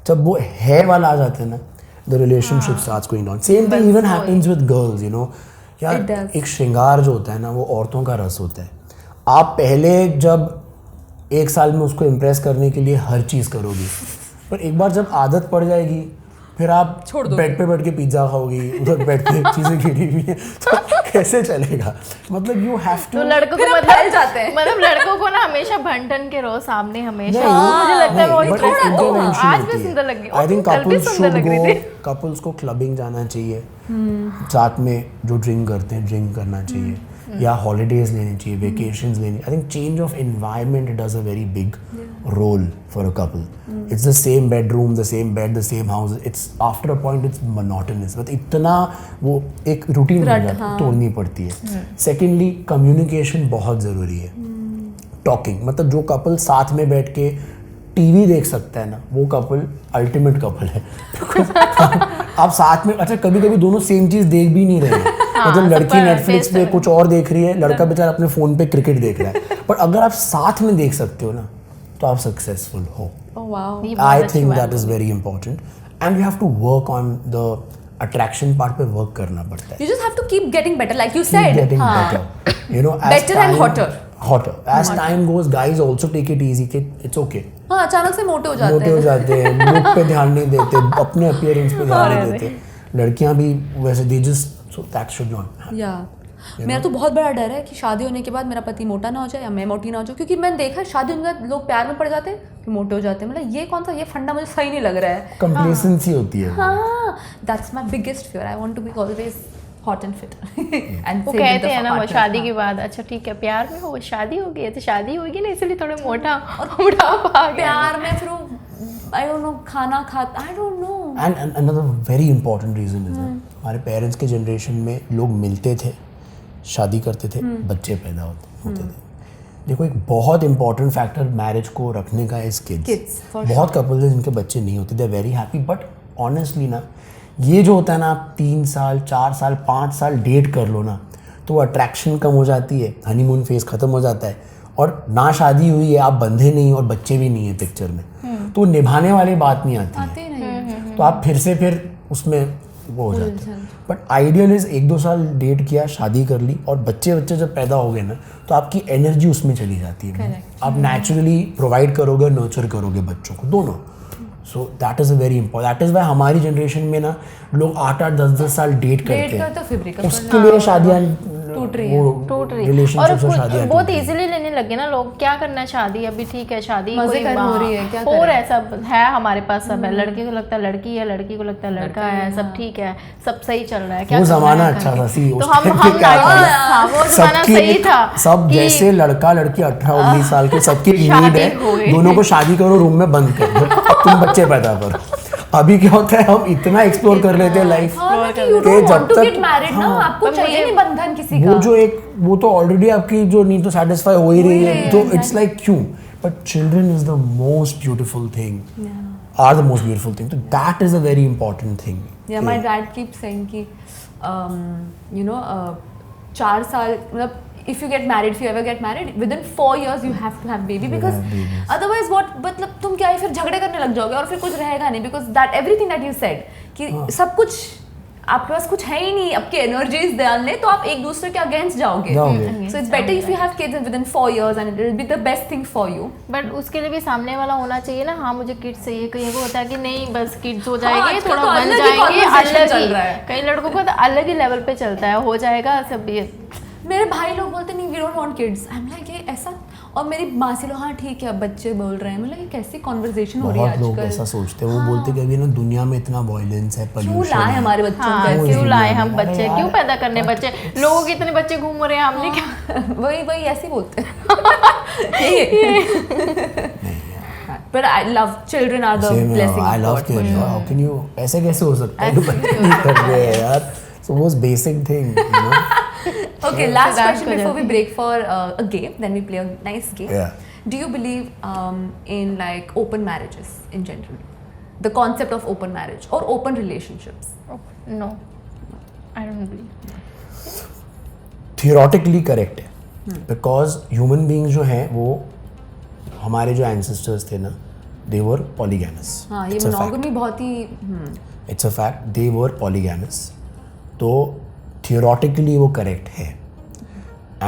जब वो है वाला आ जाता है ना, the relationship starts going down. Same thing even happens with girls, you know. यार It does. एक श्रृंगार जो होता है ना वो औरतों का रस होता है. आप पहले जब 1 साल में उसको इम्प्रेस करने के लिए हर चीज़ करोगी, पर एक बार जब आदत पड़ जाएगी फिर आप बेड पे बैठ के पिज्ज़ा खाओगी, उधर बेड पे चीज़ें गिरी हुई हैं, तो कैसे चलेगा? मतलब यू हैव टू. तो लड़कों को फैल जाते हैं. मतलब लड़कों को ना हमेशा भंटन के रहो सामने हमेशा. नहीं, मुझे लगता है वो but थोड़ा intervention आज होती भी है. सुंदर लगी. I think कल भी couples सुंदर should लग रही go, थी. couples को क्लबिंग जाना चाहिए, साथ में जो ड्रिंक करते हैं ड्रिंक करना चाहिए, या हॉलीडेज लेनी चाहिए, वेकेशंस लेनी. I think change of environment does a very big role for a couple. It's the same bedroom, the same bed, the same house. It's after a point it's monotonous. मतलब इतना वो एक routine बन जाती है, तोड़नी पड़ती है. सेकेंडली कम्युनिकेशन बहुत ज़रूरी है. टॉकिंग, मतलब जो कपल साथ में बैठ के टीवी देख सकता है ना, वो कपल अल्टीमेट कपल है. आप साथ में, अच्छा कभी कभी दोनों सेम चीज़ देख भी नहीं रहे हैं. मतलब लड़की नेटफ्लिक्स पे कुछ और देख रही है, लड़का बेचारा अपने फ़ोन पे क्रिकेट देख रहा है. पर अगर आप साथ में देख सकते हो ना तो आप सक्सेसफुल हो. Oh wow. ये बहुत आई अच्छी थिंक बात that is very important. And you have to work on the attraction part पे वर्क करना पड़ता है. You just have to keep getting better, like you Keep said. getting हाँ. better. You know, as Better and time- hotter. Hotter. As time goes, guys also take it easy. It's okay. हाँ, अचानक से मोटे हो जाते मोटे हैं. हो जाते हैं, लुक पे ध्यान नहीं देते, अपने अपीयरेंस पे ध्यान नहीं देते. लड़कियां भी वैसे they just, so that should not. या मेरा तो बहुत बड़ा डर है कि शादी होने के बाद मेरा पति मोटा ना हो जाए या मैं मोटी ना हो जाऊँ, क्योंकि मैंने देखा है शादी होने के बाद लोग प्यार में पड़ जाते हैं कि मोटे हो जाते हैं. मतलब ये कौन सा, ये फंडा मुझे सही नहीं लग रहा है. कंप्लेसेंसी होती है. हाँ, that's my biggest fear. I want to be always hot and fit. And वो कहते हैं ना वो शादी के बाद, अच्छा ठीक है प्यार में हो, शादी हो गई है तो शादी होगी ना, इसलिए थोड़े मोटा और बुढ़ापा आ गया. प्यार में फिर आई डोंट नो खाना खाता, I don't know. And another very important reason is हमारे पेरेंट्स के जनरेशन में लोग मिलते थे, शादी करते थे, बच्चे पैदा होते थे. देखो एक बहुत इंपॉर्टेंट फैक्टर मैरिज को रखने का इज किड्स. बहुत कपल्स हैं जिनके बच्चे नहीं होते, they are very happy. But honestly ना, ये जो होता है ना, आप 3 साल 4 साल 5 साल डेट कर लो ना, तो अट्रैक्शन कम हो जाती है, हनीमून फेज खत्म हो जाता है, और ना शादी हुई है, आप बंधे नहीं और बच्चे भी नहीं है पिक्चर में, तो निभाने वाली बात नहीं आती है. तो आप फिर उसमें वो हो जाते हैं. बट आइडियल इज 1-2 साल डेट किया, शादी कर ली, और बच्चे जब पैदा हो गए ना तो आपकी एनर्जी उसमें चली जाती है. आप नेचुरली प्रोवाइड करोगे, नर्चर करोगे बच्चों को, दोनों. So that is a very important. That is why हमारी जनरेशन में ना लोग 8-8 10-10 साल डेट करते हैं. उसके लिए शादियाँ टूट रही है. रिलेशनशिप्स और शादियाँ बहुत इजीली लेने लगे ना लोग. क्या करना है शादी, अभी ठीक है शादी मजे कर हो रही है, क्या और करें? ऐसा है हमारे पास सब है. लड़के को लगता है लड़की है, लड़की को लगता है लड़का है, सब ठीक है, सब सही चल रहा है. क्या वो करना जमाना है अच्छा करके. था. सी तो हम हाँ, वो जमाना सही था. सब कि जैसे लड़का लड़की 18-19 साल के सबकी नीड शादी है, हो गई. दोनों को शादी करो, रूम में बंद कर दो, अब तुम बच्चे पैदा करो. अभी क्या होता है, हम इतना एक्सप्लोर कर लेते हैं life you don't want to get married ना, आपको चाहिए नहीं बंधन किसी का. वो तो ऑलरेडी आपकी जो नीड तो सेटिस्फाई हो ही रही है, तो इट्स लाइक क्यों. But children is the most beautiful thing, are the most beautiful thing. तो that is a very important thing. Yeah, my dad keeps saying कि you know 4 साल, मतलब if you get married, if you ever get married, within 4 years you have to have baby, because otherwise what, मतलब तुम क्या है फिर झगड़े करने लग जाओगे और फिर कुछ रहेगा नहीं, because that everything that you said कि सब कुछ आपके पास कुछ है ही नहीं, आपकी एनर्जीज डालने, तो आप एक दूसरे के अगेंस्ट जाओगे. So it's better if you have kids within 4 years and it will be the best thing for you. But उसके लिए भी सामने वाला होना चाहिए ना. हाँ मुझे किड्स चाहिए, कहीं को होता है कि नहीं बस किड्स हो जाएंगे, आजकल थोड़ा तो बन अलग ही जाएंगे, conversation अलग चल ही. रहा है. कई लड़कों को तो अलग ही लेवल पे चलता है, हो जाएगा सब. ये मेरे भाई लोग बोलते नहीं, we don't want kids. I am like ये ऐसा, और मेरी मासी लोग हाँ ठीक है अब बच्चे बोल रहे हैं. मतलब ये कैसी कॉन्वर्सेशन हो रही है बहुत लोग आजकल. ऐसा सोचते हैं. वो बोलते कि अभी ना दुनिया में इतना वायलेंस है, क्यों पोल्यूशन लाए है. हमारे बच्चों हाँ, को? क्यों लाए हम अरे बच्चे, यार, क्यों पैदा करने बच्चे. लोगों के इतने बच्चे घूम रहे हैं, हमने क्या. वही ऐसे ही बोलते हैं. But I love children are the blessing I of love God. kids. How can you, ऐसे कैसे हो सकता है, बच्चे नहीं कर रहे हैं यार. So most basic thing, you know. Okay, last So question that's before we good. break for a game. Then we play a nice game. Yeah. Do you believe in like open marriages in general? The concept of open marriage or open relationships? No, I don't believe. Theoretically correct है, because human beings जो हैं वो हमारे जो ancestors थे ना, they were polygamous. हाँ ये It's a fact. मोनोगमी बहुत ही It's a fact. They were polygamous. तो theoretically वो correct है.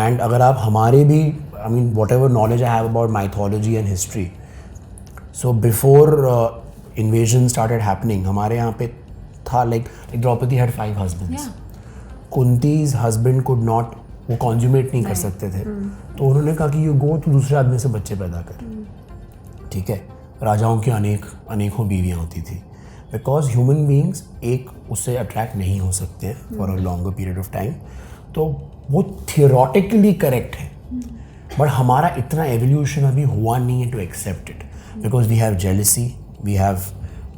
And अगर आप हमारे भी I mean whatever knowledge I have about mythology and history, so before invasion started happening, हमारे यहाँ पे था like Draupadi had 5 husbands. Kunti's husband could not, वो consummate नहीं कर सकते थे, तो उन्होंने कहा कि you go तो दूसरे आदमी से बच्चे पैदा कर. ठीक है, राजाओं की अनेकों बीवियाँ होती थी, बिकॉज ह्यूमन बींग्स एक उससे अट्रैक्ट नहीं हो सकते हैं for a longer period of time. तो वो थियोरेटिकली करेक्ट है, बट हमारा इतना एवोल्यूशन अभी हुआ नहीं है to accept it, because we have jealousy, we have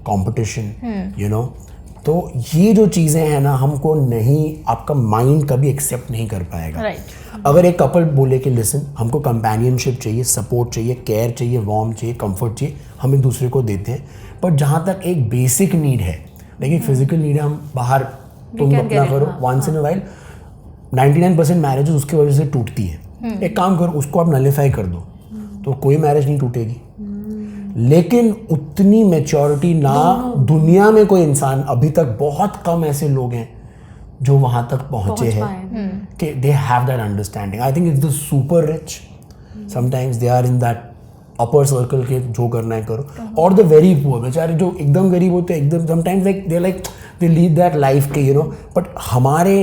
competition, you know. तो ये जो चीज़ें हैं ना, हमको नहीं, आपका माइंड कभी एक्सेप्ट नहीं कर पाएगा. Right. अगर एक कपल बोले कि लिसन, हमको कंपेनियनशिप चाहिए, सपोर्ट चाहिए, केयर चाहिए, वार्म चाहिए, कंफर्ट चाहिए, हम एक दूसरे को देते हैं. बट जहाँ तक एक बेसिक नीड है, लाइक एक फिजिकल नीड है, हम बाहर तुम अपना करो once in a while. 99% marriages उसकी वजह से टूटती है. एक काम करो, उसको आप नलीफाई कर दो तो कोई मैरिज नहीं टूटेगी. लेकिन उतनी मैच्योरिटी ना दुनिया में कोई इंसान, अभी तक बहुत कम ऐसे लोग हैं जो वहाँ तक पहुँचे हैं कि they have that understanding. I think it's the super rich, sometimes they are in that upper circle के जो करना है करो, और द वेरी पुअर बेचारे जो एकदम गरीब होते हैं, एकदम sometimes like they lead that life के, यू नो. बट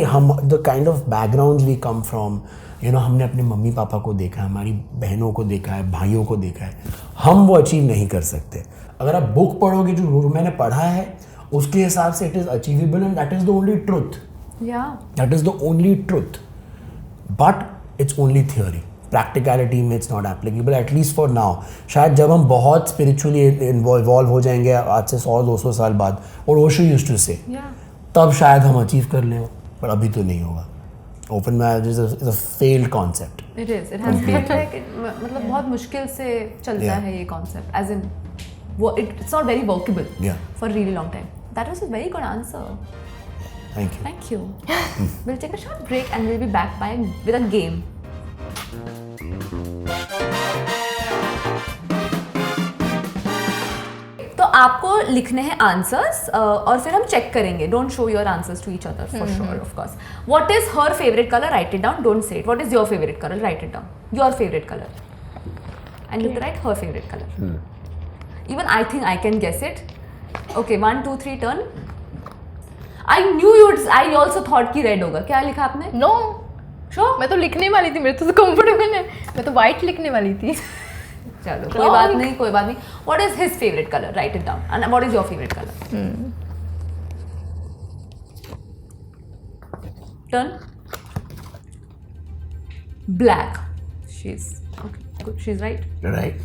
हम the kind of background we come from, you know, हमने अपने मम्मी पापा को देखा है, हमारी बहनों को देखा है, भाइयों को देखा है, हम वो अचीव नहीं कर सकते. अगर आप बुक पढ़ोगे, जो मैंने पढ़ा है उसके हिसाब से it is achievable, and that is the only truth. That is the only truth, but it's only theory. Practicality में it's not applicable, at least for now. शायद जब हम बहुत स्पिरिचुअली इन्वॉल्व हो जाएंगे आज से 100-200 साल बाद, और ओशो यूज्ड टू से, तब शायद हम अचीव कर लें, पर अभी तो नहीं होगा. Open marriage is a failed concept. It is, it has been like, मतलब बहुत मुश्किल से चलता है ये कॉन्सेप्ट, एज इन वो it's not very workable for really long time. That was a very good answer. Thank you. We'll take a short break and we'll be back with a game. तो आपको लिखने हैं answers और फिर हम check करेंगे. Don't show your answers to each other for sure, of course. What is her favourite colour? Write it down, don't say it. What is your favourite colour? Write it down. Your favourite colour, and you write her favourite colour. Even I think I can guess it. Okay, 1 2 3 turn. I knew I also thought कि red होगा. क्या लिखा आपने? No Sure? मैं तो लिखने वाली थी, मेरे तो कंफर्टेबल है, मैं तो वाइट लिखने वाली थी. चलो कोई बात नहीं, कोई बात नहीं. What is his favorite color? Write it down. And what is your favorite color? Turn. Black. She's okay. Good. She's right. Right.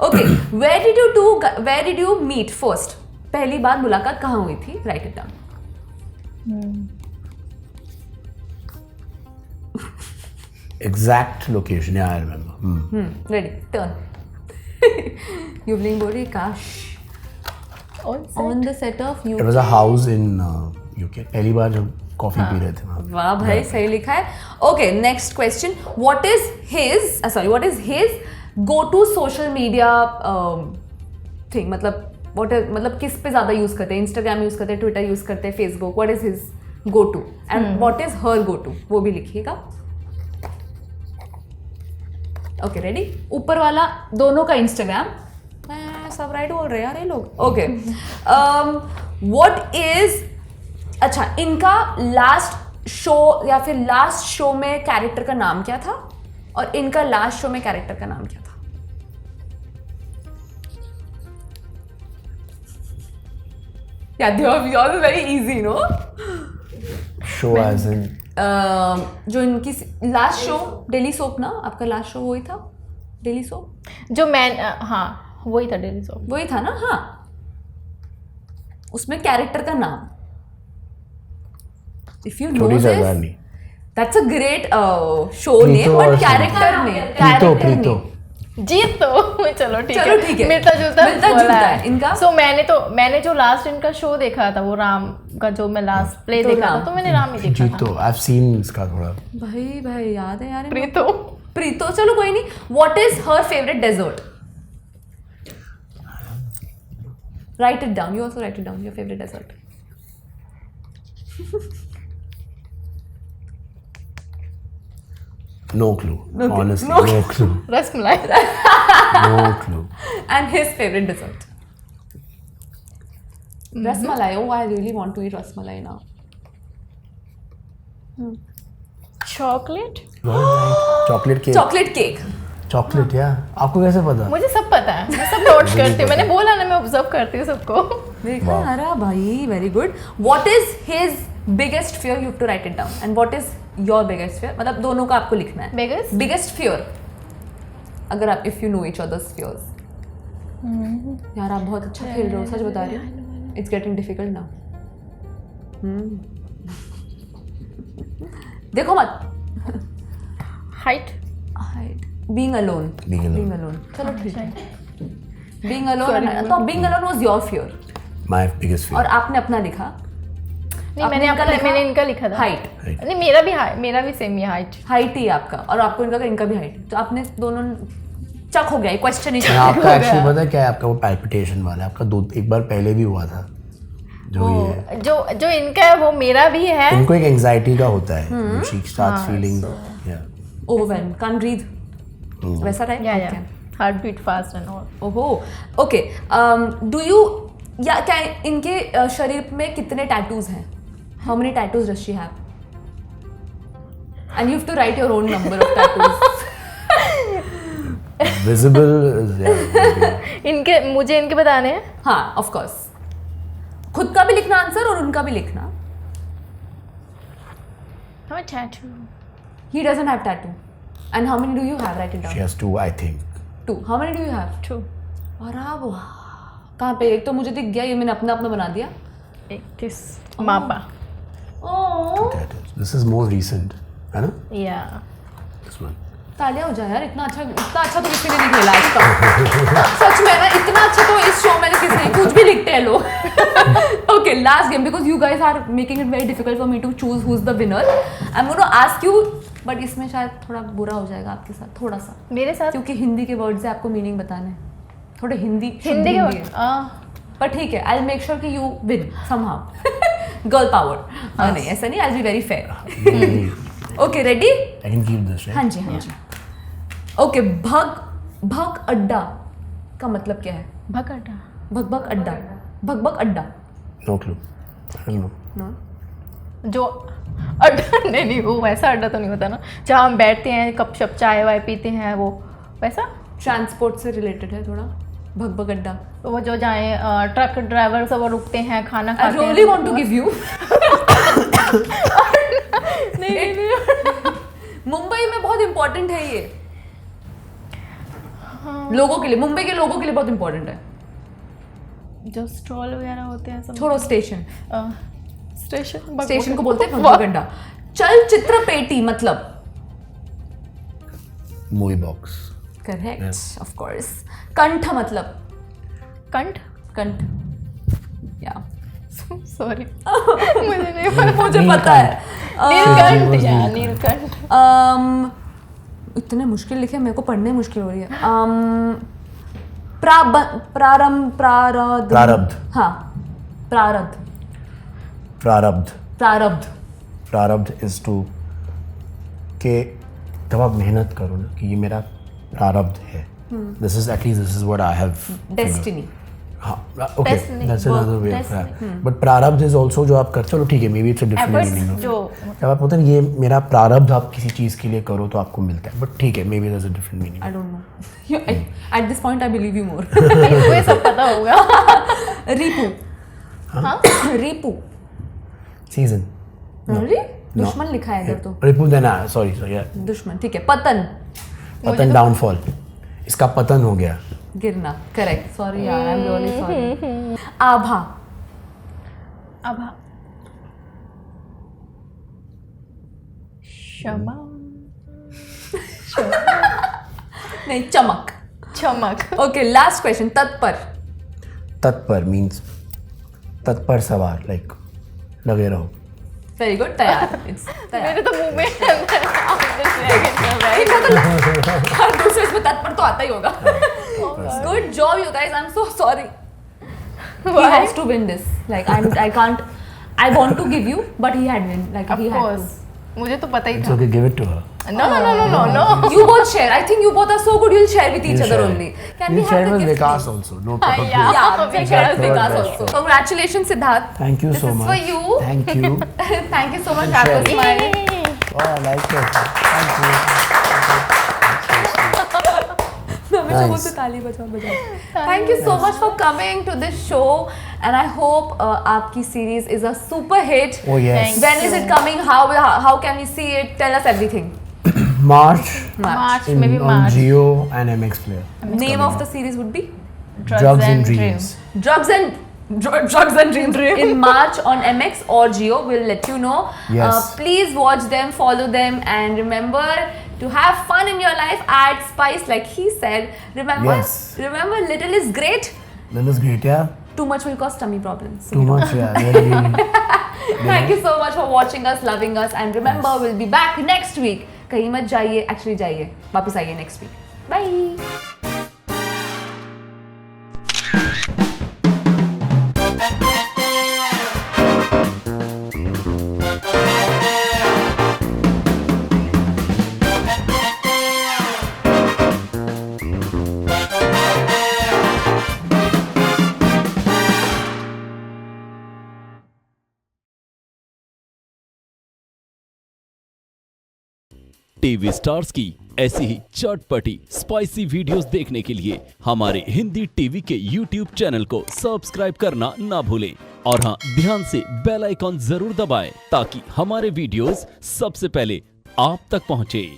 Okay. Where did you meet first? पहली बार मुलाकात कहाँ हुई थी? Write it down. Exact location. Yeah, I remember. Ready. Turn. Yuveling बोल रही काश on the set of UK. It was a house in UK. पहली बार जब कॉफी पी रहे थे वहाँ. वाह भाई, सही लिखा है. Okay, next question. What is his go-to social media thing? मतलब किस पे ज़्यादा यूज़ करते हैं? इंस्टाग्राम यूज़ करते हैं, ट्विटर यूज़ करते हैं, Facebook? What is his go-to? And what is her go-to? वो भी लिखिएगा. Okay, ready. ऊपर वाला दोनों का इंस्टाग्राम. सब राइट बोल रहे हैं यार ये लोग. ओके, व्हाट इज, अच्छा, इनका लास्ट शो या फिर लास्ट शो में कैरेक्टर का नाम क्या था, और इनका लास्ट शो में कैरेक्टर का नाम क्या था? Yeah, yours is very easy, no? Show as in जो इनकी लास्ट शो डेली सोप ना, आपका लास्ट शो वही था, डेली सोप जो मैं, हाँ वही था, डेली सोप वही था ना. हाँ, उसमें कैरेक्टर का नाम, if you know this, that's a great show name, but character name Preeto. जीत तो चलो ठीक है, मिलता जुलता है इनका. सो मैंने जो लास्ट इनका शो देखा था, वो राम का जो मैं लास्ट प्ले देखा था, तो मैंने राम ही देखा जीतो. आई हैव सीन इसका थोड़ा. भाई याद है यार. प्रीतो. चलो कोई नहीं. What is her favourite dessert? Write it down. You also write it down. Your favorite dessert. No clue. Honestly, No no clue. Rasmalai. No clue. And his favorite dessert. Rasmalai. Oh, I really want to eat rasmalai now. Chocolate. Chocolate cake. Chocolate cake. Chocolate या आपको कैसे पता? मुझे सब पता है, मैं सब नोट करती हूँ. मैंने बोला ना, मैं ऑब्जर्व करती हूँ सबको. देखा अरे भाई, very good. What is his biggest fear? You have to write it down. And what is your biggest fear? मतलब दोनों का आपको लिखना है. Biggest fear. अगर आप if you know each other's fears. यार आप बहुत अच्छा खेल रहे हो, सच बता रही हूँ. It's getting difficult now. देखो मत. Height. Being alone. Being alone. चलो ठीक है. Being alone. तो being alone was your fear. My biggest fear. और आपने अपना लिखा. नहीं, मैंने इनका लिखा था. हाइट. नहीं, मेरा भी सेम ही हाइट. हाइट ही आपका और आपको इनका भी हाइट. तो आपने दोनों चक हो गया. क्वेश्चन ही चक आपका हो एक्चुअली गया. पता है क्या है? आपका वो पैल्पिटेशन वाला है. आपका दो एक बार पहले भी हुआ था. जो ये जो इनका है वो मेरा भी है. इनको एक एंजाइटी का होता है. She starts feeling Overwhelmed. Can't breathe. वैसा टाइप. या heart beat fast and all. ओहो. ओके. डू यू या क्या इनके शरीर में कितने टैटूज हैं? How many tattoos does she have? And you have to write your own number of tattoos. इनके मुझे इनके बताने हैं. हाँ, ऑफ कोर्स. खुद का भी लिखना आंसर और उनका भी लिखना. हाँ, tattoo. He doesn't have tattoo. And how many do you have? Write it down. She has 2, I think. 2. How many do you have? 2. और अब कहाँ पे? एक तो मुझे दिख गया, ये मैंने अपना बना दिया. एक किस मापा. Oh. This is more recent, है ना? Yeah. This one. तालियां हो जाए यार. इतना अच्छा तो किसी ने नहीं खेला आज तक. सच में ना, इतना अच्छा तो इस शो में किसी ने. कुछ भी लिखते हैं लोग. Okay, last game because you guys are making it very difficult for me to choose who's the winner. I'm going to ask you, but इसमें शायद थोड़ा बुरा हो जाएगा आपके साथ, थोड़ा सा. मेरे साथ क्योंकि हिंदी के वर्ड से आपको मीनिंग बताने हैं. थोड़े हिंदी के है. पर ठीक है, I'll make sure कि you win somehow. Girl power. नहीं, ऐसा नहीं. I'll be very fair. Okay, ready? I can keep this, right? हाँ जी. ओके. भग अड्डा का मतलब क्या है? भग अड्डा. भग अड्डा. No clue. I don't know. जो अड्डा नहीं वो वैसा अड्डा तो नहीं होता ना, जहाँ हम बैठते हैं, कप शप चाय वाय पीते हैं, वो वैसा. ट्रांसपोर्ट से रिलेटेड है थोड़ा. भग अड्डा. वो जो जाए ट्रक ड्राइवर सब रुकते हैं, खाना खाते हैं. I really want to give you. नहीं. मुंबई में बहुत इम्पोर्टेंट है ये. लोगों के लिए, मुंबई के लोगों के लिए बहुत इम्पोर्टेंट है. जो स्टॉल वगैरह होते हैं सब. छोड़ो. स्टेशन स्टेशन को बोलते हैं भग अड्डा. चलचित्र पेटी मतलब? Movie box. Correct, of course. कंठ मतलब? कंठ. या सॉरी मुझे नहीं पता. मुझे पता है. नीलकंठ. या नीलकंठ. इतने मुश्किल लिखे, मेरे को पढ़ने मुश्किल हो रही है. प्रारब्ध. हाँ, प्रारब्ध is to के जब आप मेहनत करो ना कि ये मेरा प्रारब्ध है. This is what I have. Destiny. हाँ, okay, Destiny. that's another way of Destiny. that. But प्रारब्ध is also जो आप कर, चलो ठीक है, maybe it's a different Efforts meaning. जो जब आप बोलते हैं ये मेरा प्रारब्ध, आप किसी चीज़ के लिए करो तो आपको मिलता है. But ठीक है, maybe there's a different meaning. I don't know. At this point, I believe you more. इनको ये सब पता होगा. रिपू. हाँ. रिपू. Season. Really? दुश्मन लिखा है इधर तो. रिपू देना, sorry, yeah. दुश्मन, ठीक है. पतन. डाउनफॉल. इसका पतन हो गया. गिरना. करेक्ट. सॉरी यार, आई एम रियली सॉरी. आभा. क्षमा. नहीं, चमक. Okay, last question. तत्पर मीन्स तत्पर सवार, लाइक लगे रहो. Very good. तैयार. मेरे तो मुंह में हर दूसरे इसमें तत्पर तो आता ही होगा. Good job you guys. I am so sorry. He has to win this. Like I can't. I want to give you, but he had win. Like he Of had course. मुझे तो पता ही It's था. okay, give it to her. No. to. You both share. I think you both are so good. You'll share with each You other share. only. Can You we share have the with gift? Vikas please? also. No problem. Yeah, we share with Third Vikas best also. friend. Congratulations, Siddharth. Thank you This so is much. for you. Thank you. Thank you so much, And Rap share. Smile. Oh, I like it. Thank you. हमेशा Nice. बोलते ताली बजाओ बजाओ. Thank you so much for coming to this show, and I hope आपकी series is a super hit. Oh yes. Thank When is it coming? How can we see it? Tell us everything. March. March, In, maybe on March. Jio and MX Player. Name of the series would be Drugs and Dreams. Drugs and Dreams in March on MX or Jio. We'll let you know. Yes. Please watch them, follow them, and remember to have fun in your life. Add spice, like he said. Remember, Yes. remember, little is great. That was great, yeah. Too much will cause tummy problems. So Too we don't- much, yeah. Really. Thank you so much for watching us, loving us, and remember, we'll be back next week. कहीं मत जाइए, actually जाइए, वापस आइए next week. Bye. TV stars की ऐसी ही चटपटी spicy videos देखने के लिए हमारे हिंदी टीवी के YouTube चैनल को सब्सक्राइब करना ना भूलें और हाँ, ध्यान से बेल आइकॉन जरूर दबाएं ताकि हमारे वीडियोस सबसे पहले आप तक पहुंचे।